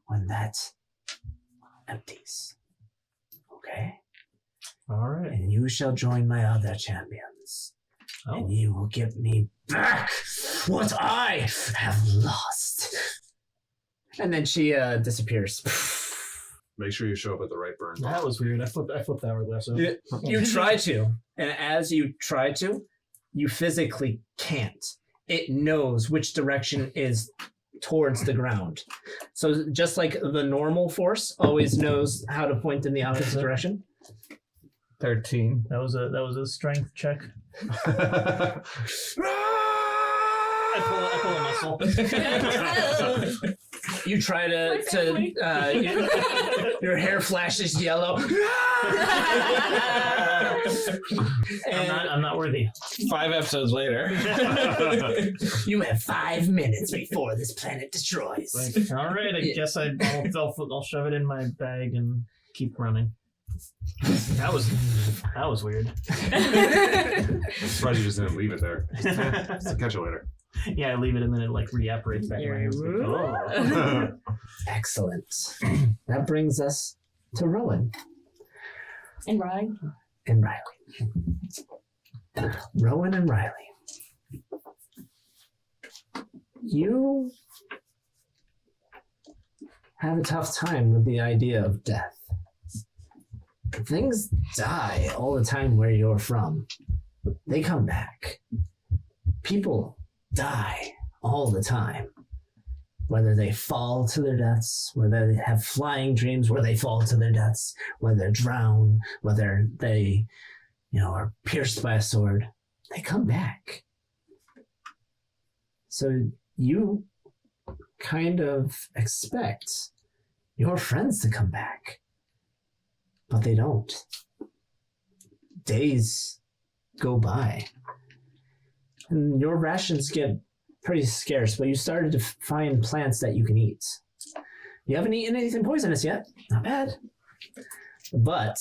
when that empties. Okay? All right. And you shall join my other champions. And you will give me back what I have lost. And then she disappears. Make sure you show up at the right burn. That was weird. I flipped the hourglass over. You try to, and as you try to, you physically can't. It knows which direction is towards the ground. So just like the normal force always knows how to point in the opposite direction. 13. That was a strength check. I pull a muscle. You try your hair flashes yellow. I'm not worthy. 5 episodes later. You have 5 minutes before this planet destroys. Like, all right, I guess I'll shove it in my bag and keep running. That was weird. I'm surprised you just didn't leave it there. So catch it later. Yeah, I leave it and then it like reapparates back in my hands. Like, oh. Excellent. That brings us to Rowan And Ryan. and Riley. Rowan and Riley. You have a tough time with the idea of death. Things die all the time where you're from. They come back. People die all the time. Whether they fall to their deaths, whether they have flying dreams where they fall to their deaths, whether they drown, whether they, are pierced by a sword, they come back. So you kind of expect your friends to come back. But they don't. Days go by. And your rations get pretty scarce, but you started to find plants that you can eat. You haven't eaten anything poisonous yet. Not bad. But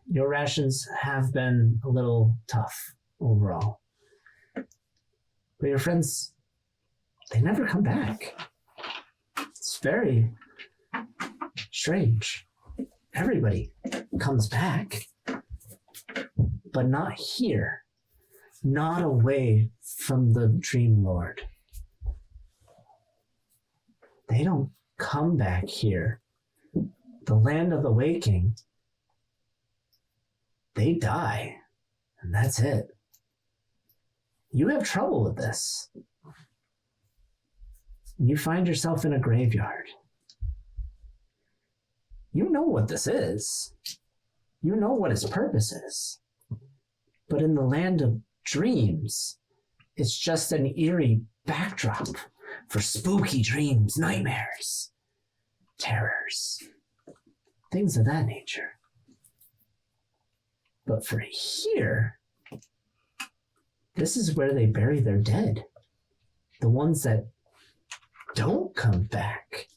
your rations have been a little tough overall. But your friends, they never come back. It's very strange. Everybody comes back, but not here, not away from the Dream Lord. They don't come back here. The land of the waking, they die, and that's it. You have trouble with this. You find yourself in a graveyard. You know what this is. You know what its purpose is. But in the land of dreams, it's just an eerie backdrop for spooky dreams, nightmares, terrors, things of that nature. But for here, this is where they bury their dead. The ones that don't come back.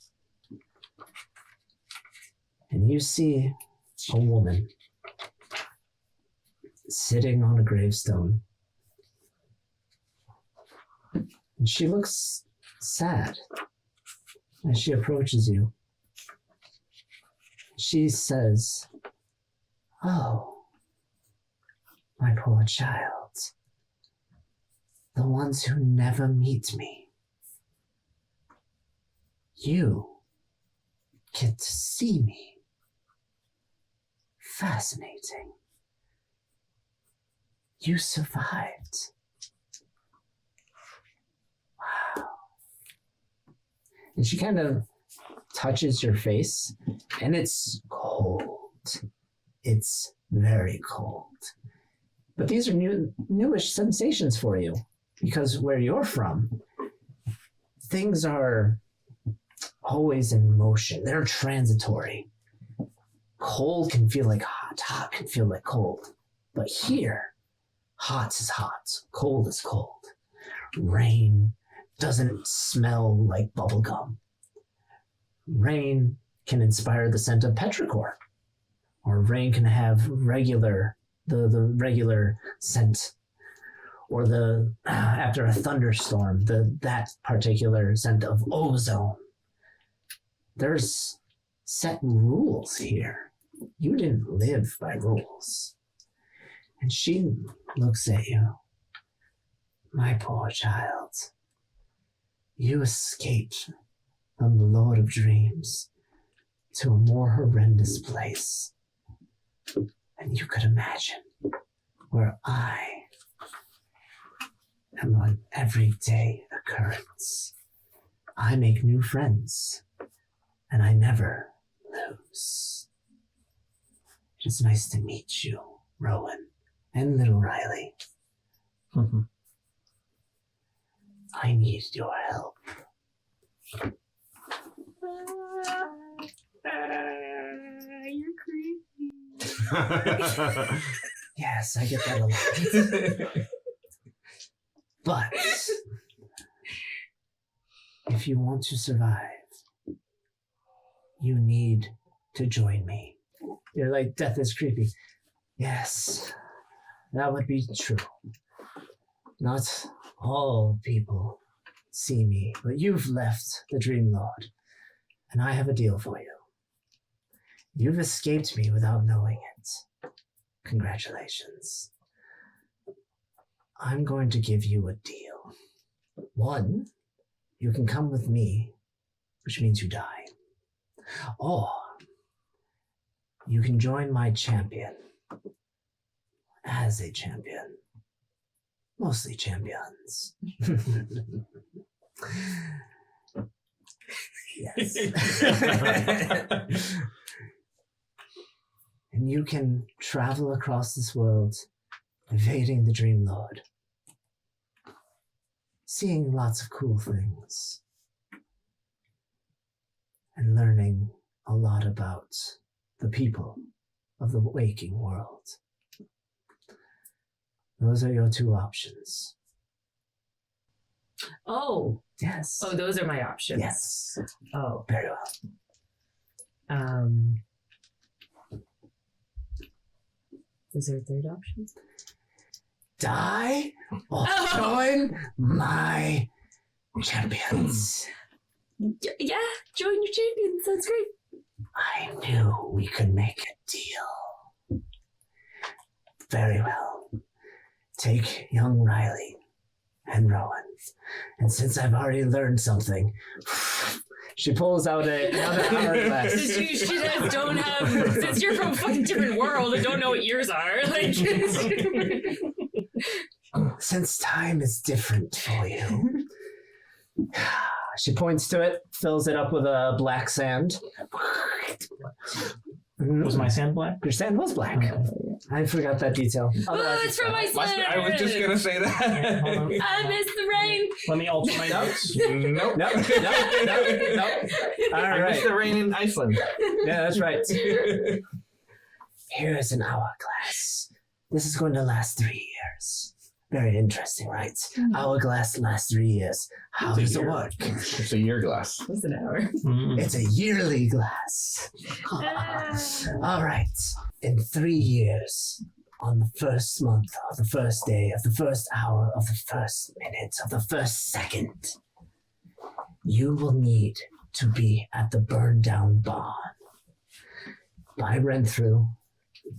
And you see a woman sitting on a gravestone. And she looks sad as she approaches you. She says, "Oh, my poor child. The ones who never meet me. You get to see me. Fascinating. You survived. Wow." And she kind of touches your face, and it's cold. It's very cold. But these are newish sensations for you, because where you're from, things are always in motion. They're transitory. Cold can feel like hot. Hot can feel like cold. But here, hot is hot. Cold is cold. Rain doesn't smell like bubblegum. Rain can inspire the scent of petrichor. Or rain can have the regular scent. Or after a thunderstorm, that particular scent of ozone. There's set rules here. You didn't live by rules. And she looks at you. My poor child. You escaped from the Lord of Dreams to a more horrendous place than you could imagine, where I am an everyday occurrence. I make new friends, and I never lose. It is nice to meet you, Rowan and little Riley. I need your help. You're creepy. Yes, I get that a lot. But if you want to survive, you need to join me. You're like, death is creepy. Yes, that would be true. Not all people see me, but you've left the Dream Lord, and I have a deal for you. You've escaped me without knowing it. Congratulations. I'm going to give you a deal. One, you can come with me, which means you die. Or you can join my champion as a champion. Mostly champions. Yes. And you can travel across this world, evading the Dream Lord, seeing lots of cool things, and learning a lot about the people of the waking world. Those are your two options. Oh. Yes. Oh, those are my options. Yes. Oh. Very well. Is there a third option? Die or join my champions. Yeah, join your champions. That's great. I knew we could make a deal. Very well. Take young Riley and Rowan. And since I've already learned something, she pulls out another hourglass. Since you guys don't have, since you're from a fucking different world and don't know what years are, like. Since time is different for you, She points to it, fills it up with a black sand. Was my sand black? Your sand was black. I forgot that detail. Oh, it's from Iceland. I was just gonna say that. I miss the rain. Let me alter my notes. Nope. No. All I right. missed the rain in Iceland. Yeah, that's right. Here's an hourglass. This is going to last 3 years. Very interesting, right? Hourglass lasts 3 years. How does it work? It's a year glass. What's an hour? It's a yearly glass. All right. In 3 years, on the first month of the first day of the first hour of the first minute of the first second, you will need to be at the burned down barn. I ran through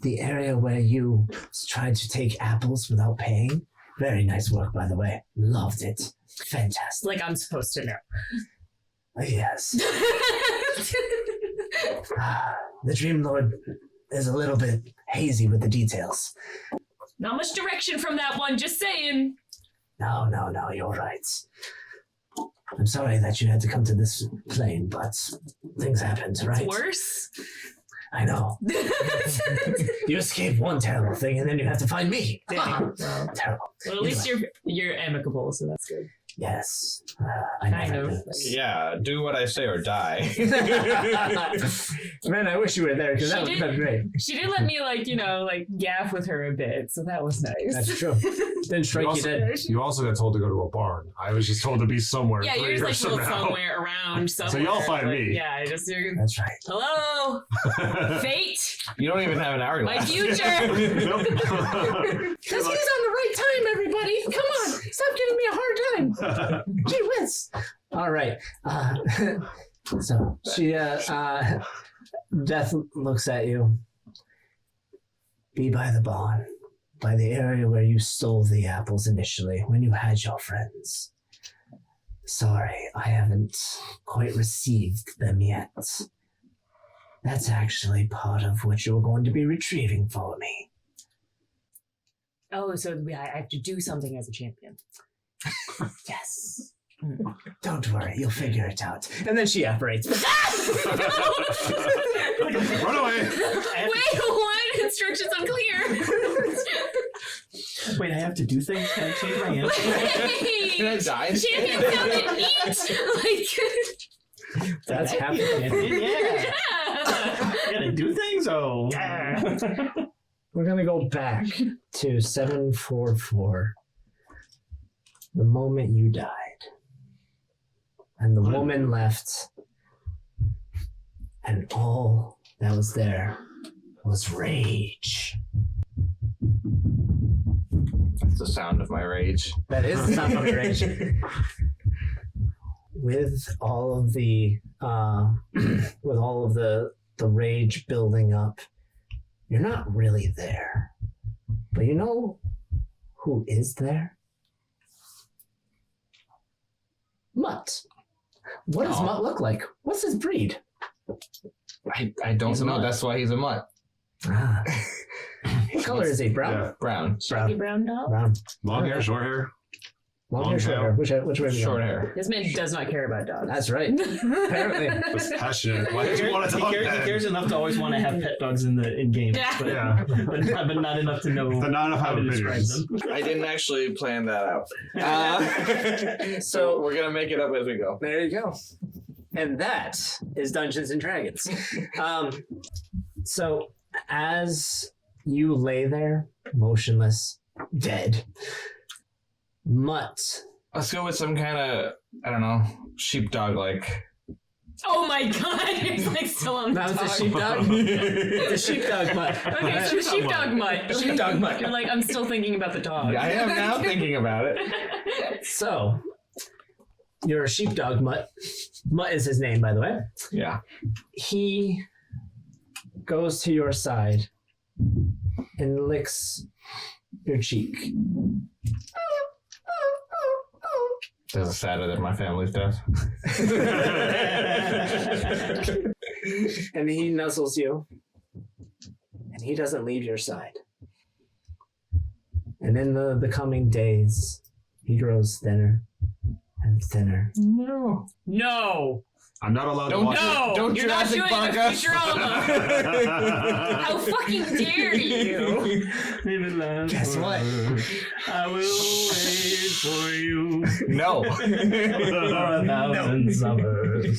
the area where you tried to take apples without paying. Very nice work, by the way. Loved it. Fantastic. Like I'm supposed to know. Yes. The Dream Lord is a little bit hazy with the details. Not much direction from that one, just saying. No, you're right. I'm sorry that you had to come to this plane, but things happened, right? It's worse. I know. You escape one terrible thing, and then you have to find me. Terrible. Well, at least you're amicable, so that's good. Yes. I Kind never of. knew this. Yeah, do what I say or die. Man, I wish you were there, because that would have been great. She did let me, gaff with her a bit, so that was nice. That's true. Didn't strike you dead. You also got told to go to a barn. I was just told to be somewhere. Yeah, 3 you're years just like from now. somewhere around somewhere. y'all find me. Yeah, you're That's right. hello, fate, You don't even have an my hourglass. future. Nope. Because he's on the right time, everybody. Come on. Stop giving me a hard time. Gee whiz. All right. So she, Death looks at you. Be by the barn, by the area where you stole the apples initially, when you had your friends. Sorry, I haven't quite received them yet. That's actually part of what you're going to be retrieving for me. Oh, so I have to do something as a champion. Yes. Don't worry, you'll figure it out. And then she apparates. Run away. Wait, what? Instructions unclear. Wait, I have to do things? Can I change my answer? Can I Wait, die? champion sounded neat. That's happening. Yeah. Gotta do things? Oh. We're going to go back to 744. The moment you died. And the woman left. And all that was there was rage. That's the sound of my rage. That is the sound of your rage. With all of the rage building up, you're not really there. But you know who is there? Mutt. What does Oh. Mutt look like? What's his breed? I don't He's a know. mutt. That's why he's a mutt. Ah. What color is he? Brown? Yeah. Brown. Shaggy brown dog? Brown. Long hair, short hair. Long Long hair, short tail. hair. Which way are we Short going? hair. This man does not care about dogs. That's right. Apparently. Was passionate. Why did you want a He dog cares, he then? cares enough to always want to have pet dogs in games, Yeah. but, Yeah. but not enough to know But not enough how to describe opinions. them. I didn't actually plan that out. So We're gonna make it up as we go. there you go. And that is Dungeons and Dragons. So as you lay there, motionless, dead, Mutt. Let's go with some kind of, I don't know, sheepdog like. Oh my god, it's like still on the That was dog. the sheepdog? The sheepdog Mutt. Okay, so sheepdog mutt. Sheepdog mutt. You're like, I'm still thinking about the dog. I am now thinking about it. So, you're a sheepdog Mutt. Mutt is his name, by the way. Yeah. He goes to your side and licks your cheek. This is sadder than my family's death. And he nuzzles you. And he doesn't leave your side. And in the coming days, he grows thinner and thinner. No. No. I'm not allowed to Don't watch No. Don't You're not Jurassic doing Park the us. Futurama. How fucking dare you? Guess what? I will wait for you No. for 1,000 summers.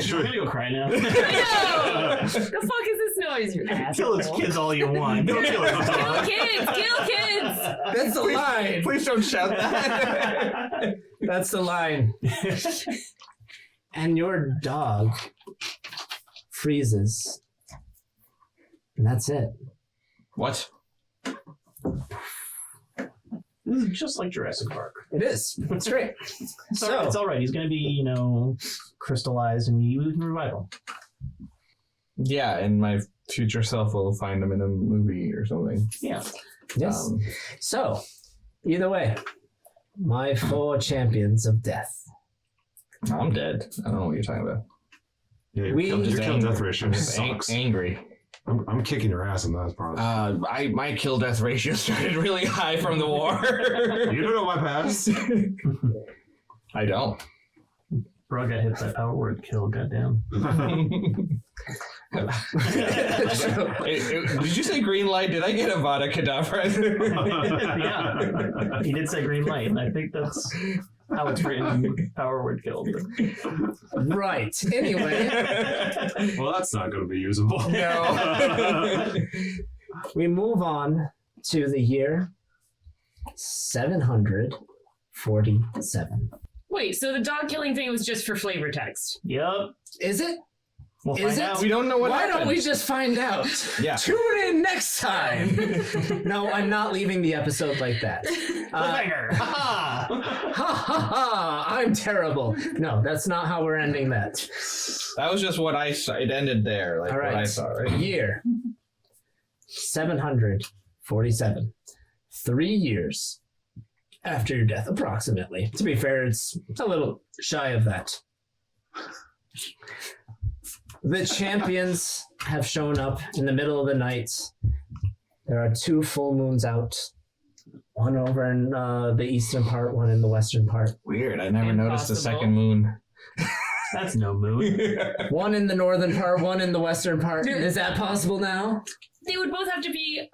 Sure. I'm gonna go cry now. No. The fuck is this noise, you Kill his asshole? kids all you want. Don't kill his Kill dog. kids! Kill kids! That's the line. Please don't shout that. That's the line. And your dog freezes. And that's it. What? This is just like Jurassic Park. It is. It's great. It's all right. He's gonna be, crystallized, and you can revive him. Yeah, and my future self will find him in a movie or something. Yeah. Yes. Um, So, either way, my 4 champions of death. I'm dead. I don't know what you're talking about. Yeah, your We- kill, your Just kill angry. death ratio I'm just sucks. angry. I'm kicking your ass in that part. My kill death ratio started really high from the war. You don't know my past. I don't. Bro got hit by power word kill. Goddamn. Did you say green light? Did I get a Vada Kedavra? Yeah. He did say green light, and I think that's how it's written. Power word kill. Right. Anyway, Well, that's not going to be usable. No. we move on to the year 747. Wait, so the dog killing thing was just for flavor text. Yep. Is it? We'll Is find it? out. We don't know what Why happened. don't we just find out? Yeah. Tune in next time. No, I'm not leaving the episode like that. Cliffhanger. Ha Ha ha ha! I'm terrible. No, that's not how we're ending that. That was just what I saw. It ended there. Like All what I right. saw, right? Year 747. 3 years after your death, approximately. To be fair, it's a little shy of that. The champions have shown up in the middle of the night. There are 2 full moons out. One over in the eastern part, one in the western part. Weird. I never noticed the Impossible. second moon. That's no mood. One in the northern part, one in the western part. Is that possible now? They would both have to be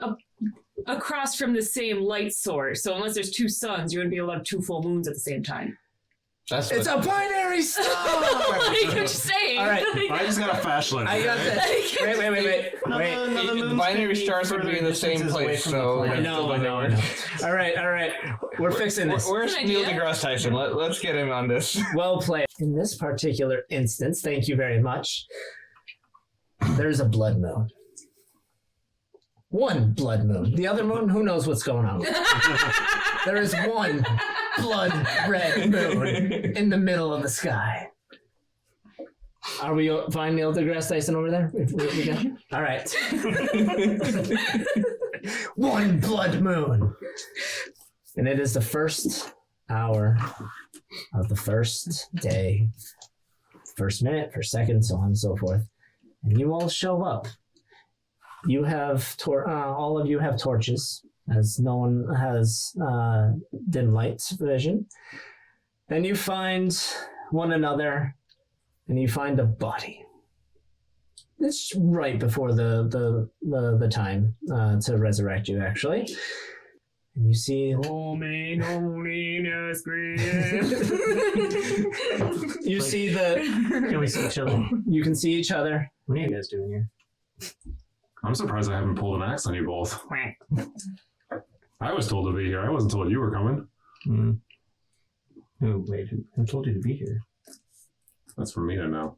across from the same light source. So unless there's 2 suns, you wouldn't be able to have 2 full moons at the same time. That's It's what, a binary star! Like, I'm just saying. All right. I just got a flashlight. I got this. Wait. the binary stars would be in the same place, so I know. All right. We're fixing this. Where's Good Neil idea. deGrasse Tyson? Let's get him on this. Well played. In this particular instance, thank you very much. There's a blood moon. One blood moon. The other moon, who knows what's going on with it. There is one blood red moon in the middle of the sky. Are we fine, Neil deGrasse Tyson over there? We got- All right. One blood moon. And it is the first hour of the first day, first minute, first second, so on and so forth. And you all show up. You have all of you have torches, as no one has dim light vision. And you find one another, and you find a body. It's right before the time to resurrect you, actually. And you see. You see the. Can we see each other? You can see each other. What are you guys doing here? I'm surprised I haven't pulled an axe on you both. I was told to be here. I wasn't told you were coming. Who told you to be here? That's for me to know.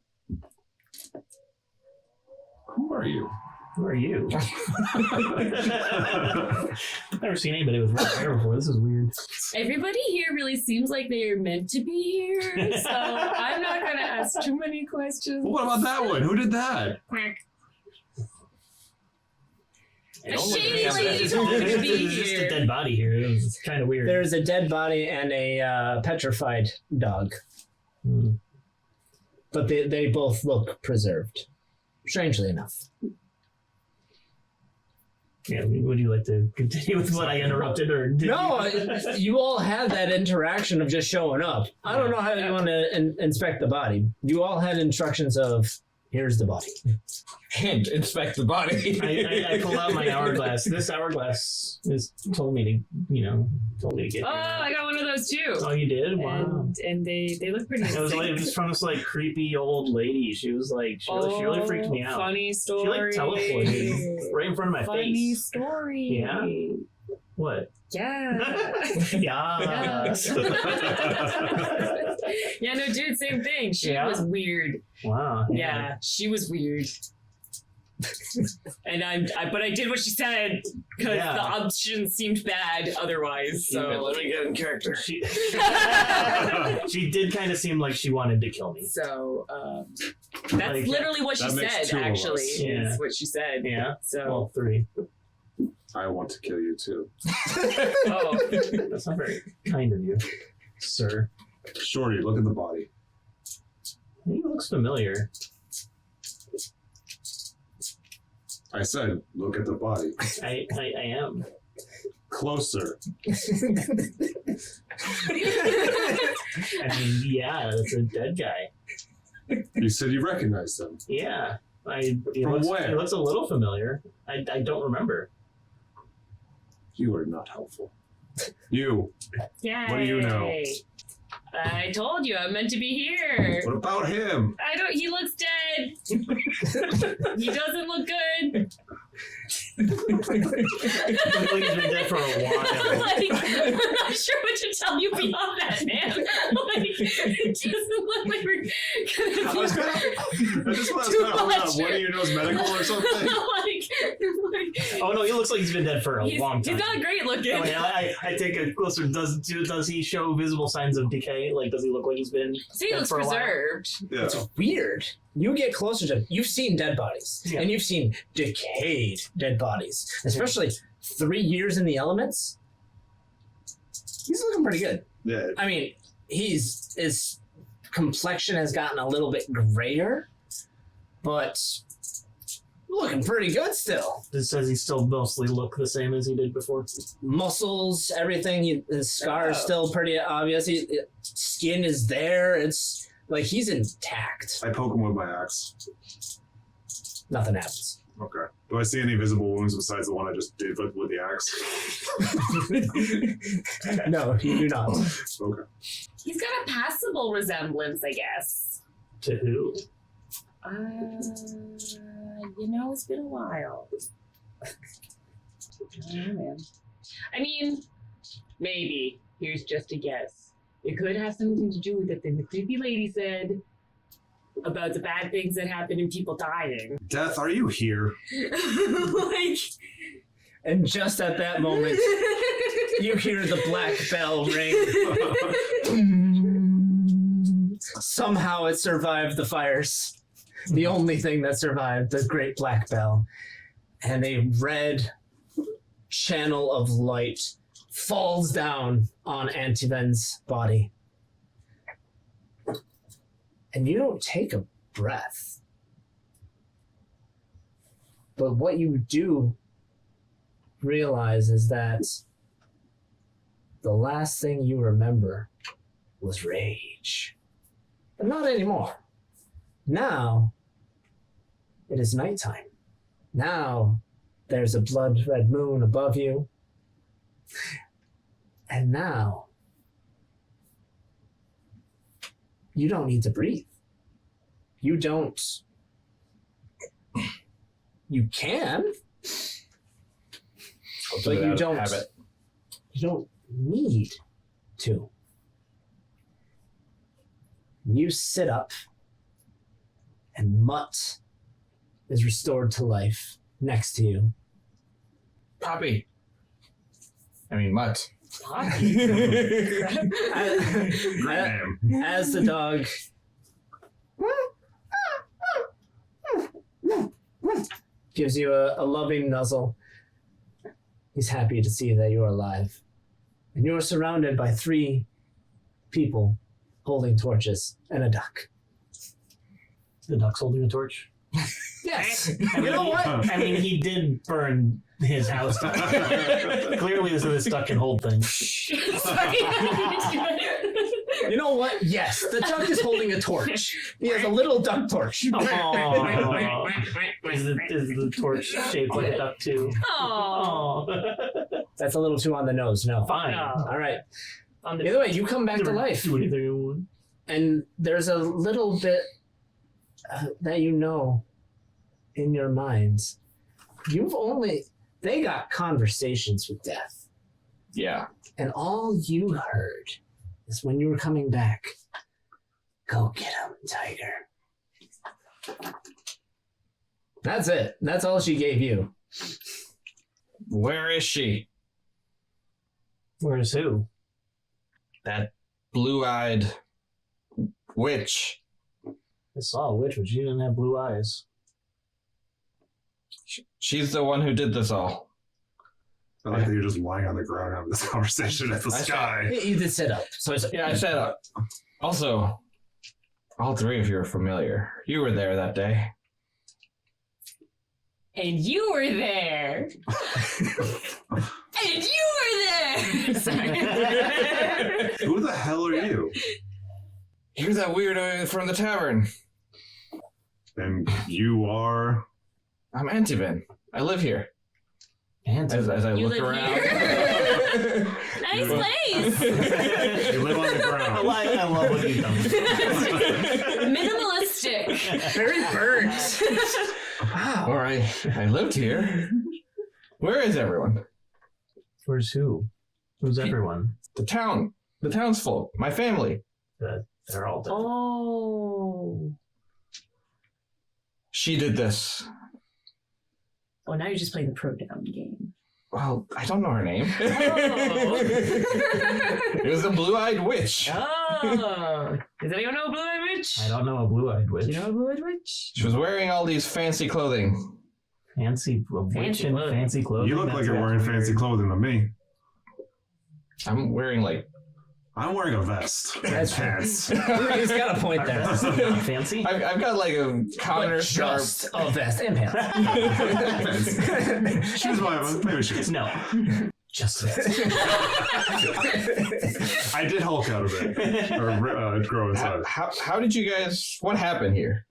Who are you? Who are you? Never seen anybody with red hair before. This is weird. Everybody here really seems like they are meant to be here, so I'm not going to ask too many questions. Well, what about that one? Who did that? Quack. It A don't look shady like lady it's told me to just- be It's just here. a dead body here. It's kind of weird. There's a dead body and a petrified dog, Hmm. but they both look preserved. Strangely enough. Yeah, would you like to continue with what I interrupted, or did No, you? you all had that interaction of just showing up. I don't know how you want to inspect the body. You all had instructions of, here's the body. And inspect the body. I pulled out my hourglass. This hourglass told me to get. Oh, I got one of those too. Oh, you did? Wow. And they look pretty nice. It was from this like creepy old lady. She was like, she really freaked me out. Funny story. She like teleported right in front of my Funny face. story. Yeah. What? Yeah. Yeah. Yeah, no, dude, same thing. She was weird. Wow. Yeah, she was weird. And but I did what she said because the options seemed bad otherwise. So let me get in character. She did kind of seem like she wanted to kill me. So that's literally what she that makes said. two of Actually, us. is what she said. Yeah. So Well, 3. I want to kill you too. oh, That's not very kind of you, sir. Shorty, look at the body. He looks familiar. I said, look at the body. I am. Closer. I mean, yeah, that's a dead guy. You said you recognized him. Yeah. From where? He looks a little familiar. I don't remember. You are not helpful. You. yay. What do you know? I told you I'm meant to be here. What about him? I don't. He looks dead. He doesn't look good. Looks like he's been dead for a while. Like, I'm not sure what to tell you beyond that, man. Like, it doesn't look like we're I gonna was be gonna, I just was Too kind of much. one of you knows medical or something. Oh no, he looks like he's been dead for a long time. He's not great looking. Oh, yeah, I take a closer. Does he show visible signs of decay? Like, does he look like he's been So he dead looks for a while? preserved. Yeah. It's weird. You get closer to you've seen dead bodies. Yeah. And you've seen decayed dead bodies. Especially 3 years in the elements. He's looking pretty good. Yeah. I mean, his complexion has gotten a little bit grayer, but looking pretty good still. Does he still mostly look the same as he did before? Muscles, everything. His scar is still pretty obvious. Skin is there. It's like he's intact. I poke him with my axe. Nothing happens. Okay. Do I see any visible wounds besides the one I just did with the axe? No, you do not. Okay. He's got a passable resemblance, I guess. To who? It's been a while. I don't know, man. I mean, maybe. Here's just a guess. It could have something to do with the thing the creepy lady said about the bad things that happen in people dying. Death, are you here? Like, And just at that moment, you hear the black bell ring. Somehow it survived the fires. The only thing that survived, the great black bell. And a red channel of light falls down on Antiven's body. And you don't take a breath. But what you do realize is that the last thing you remember was rage. But not anymore. Now, it is nighttime. Now, there's a blood red moon above you. And now, you don't need to breathe. You don't. You can, but you don't. You don't need to. You sit up, and Mutt is restored to life next to you. Poppy. I mean, Mutt. As the dog gives you a loving nuzzle, he's happy to see that you're alive. And you're surrounded by 3 people holding torches and a duck. The duck's holding a torch. Yes. I You know what? I mean, he did burn his house. Clearly, this is a stuck and hold thing. Sorry. You know what? Yes, the duck is holding a torch. He has a little duck torch. Aw. Is the torch shaped like a duck too? Oh. That's a little too on the nose. No. Fine. All right. On the Either way, you come back to life. Do anything you want. And there's a little bit that you know in your minds. They got conversations with death. Yeah. And all you heard is when you were coming back, go get him, Tiger. That's it. That's all she gave you. Where is she? Where's who? That blue-eyed witch. I saw a witch, but she didn't have blue eyes. She's the one who did this all. I like that you're just lying on the ground having this conversation at the sky. You did sit up. So it's Yeah, I set up. Also, all three of you are familiar. You were there that day. And you were there. And you were there. Sorry. Who the hell are you? You're that weirdo from the tavern. And you are... I'm Antivin. I live here. And As I You look live around. here? Nice place. You live on the ground. I love what you've done. Minimalistic. very burnt. Wow. Or I lived here. Where is everyone? Where's who? Who's everyone? The town. The townsfolk. My family. They're all dead. Oh. She did this. Oh, now you're just playing the pronoun game. Well, I don't know her name. Oh. It was the blue-eyed witch. Oh. Does anyone know a blue-eyed witch? I don't know a blue-eyed witch. Do you know a blue-eyed witch? She was wearing all these fancy clothing. Fancy witch in clothing. fancy clothing. You look like That's you're wearing weird. fancy clothing to me. I'm wearing like I'm wearing a vest. That's pants. He's got a point there. That's not fancy. I've got like a commoner But scarf. just a vest and pants. Shoes, maybe shoes. No. Just a vest. I did Hulk out of it, or grow inside. How did you guys? What happened here?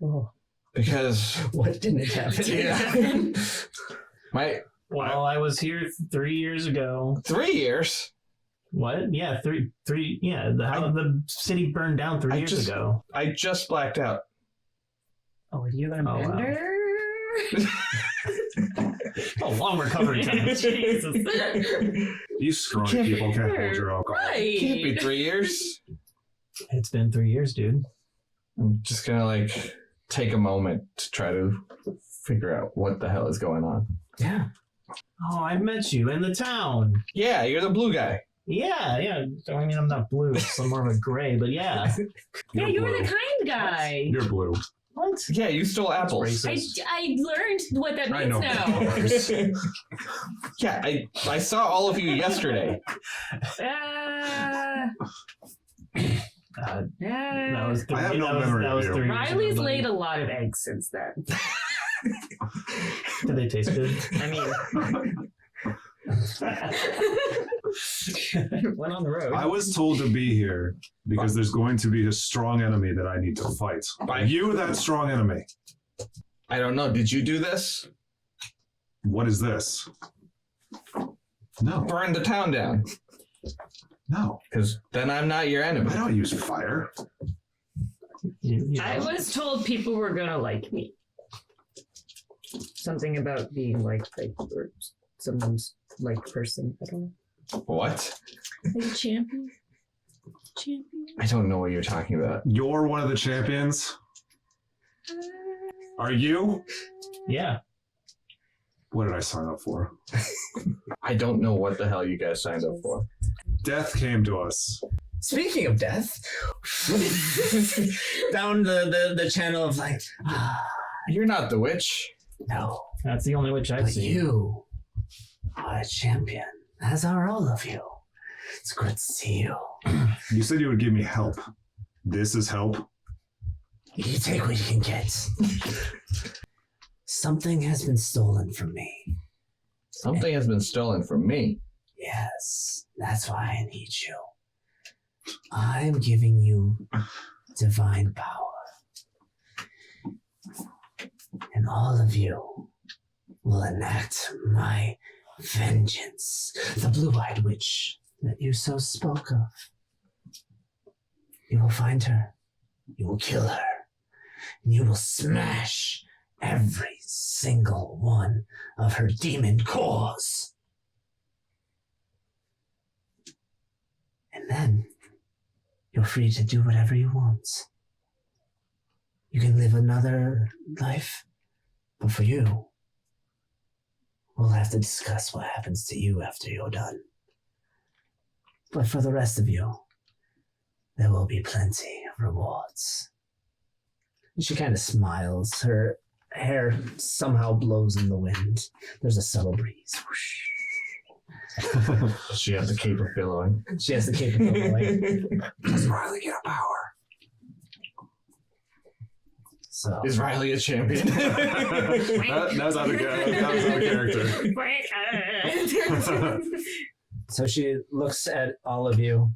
Oh, Because what didn't happen? Yeah. my Well, I was here 3 years ago. 3 years. What? Yeah, three. Yeah, the city burned down 3 years ago. I just blacked out. Oh, are you gonna Oh, wow. bender? Oh, long recovery time. Jesus. You scrawny Can't be people can't hold your alcohol. Right. Can't be 3 years. It's been 3 years, dude. I'm just gonna like take a moment to try to figure out what the hell is going on. Yeah. Oh, I met you in the town. Yeah, you're the blue guy. Yeah. I mean, I'm not blue, so I'm more of a gray, but yeah. Yeah, You're you were blue. the kind guy. You're blue. What? Yeah, you stole apples. Racist. I learned what that I means know. now. Yeah, I saw all of you yesterday. That was I have no memory That of was you. 3 years Riley's ago, laid buddy. a lot of eggs since then. Did they taste good? I mean, went on the road. I was told to be here because there's going to be a strong enemy that I need to fight. By You, who? that strong enemy. I don't know. Did you do this? What is this? No, Burn the town down. no. Because then I'm not your enemy. I don't use fire. I was told people were gonna like me. Something about being like or someone's like person. I don't know. What? Like a champion. Champion. I don't know what you're talking about. You're one of the champions. Are you? Yeah. What did I sign up for? I don't know what the hell you guys signed up for. Death came to us. Speaking of death, down the channel of like, You're not the witch. no, That's the only witch I've but seen. you are a champion, as are all of you. It's good to see you. You said you would give me help. This is help. You take what you can get. Something has been stolen from me. Something has been stolen from me. Yes, that's why I need you. I'm giving you divine power. And all of you will enact my vengeance. The blue-eyed witch that you so spoke of. You will find her. You will kill her. And you will smash every single one of her demon cores. And then you're free to do whatever you want. You can live another life, but for you, we'll have to discuss what happens to you after you're done. But for the rest of you, there will be plenty of rewards. And she kind of smiles. Her hair somehow blows in the wind. There's a subtle breeze. Whoosh. She has the cape of billowing. She has the capability. Does Riley get a power? So Is Riley a champion? That's out of character. So she looks at all of you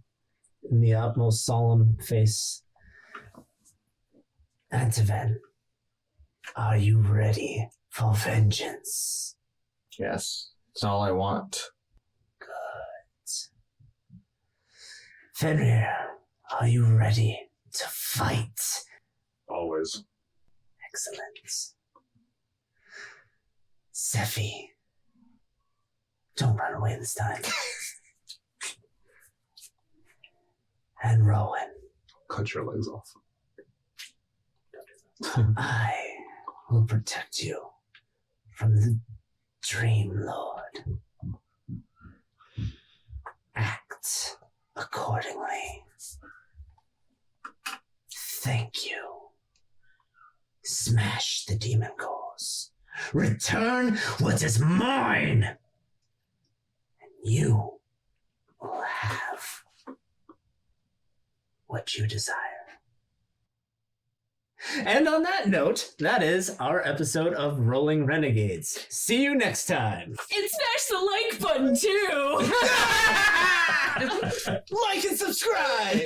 in the utmost solemn face. Antiven, are you ready for vengeance? Yes. It's all I want. Fenrir, are you ready to fight? Always. Excellent. Sephi, don't run away this time. And Rowan, Cut your legs off. I will protect you from the Dream Lord. Act accordingly. Thank you. Smash the demon cores. Return what is mine. And you will have what you desire. And on that note, that is our episode of Rolling Renegades. See you next time. And smash the like button too. Like and subscribe.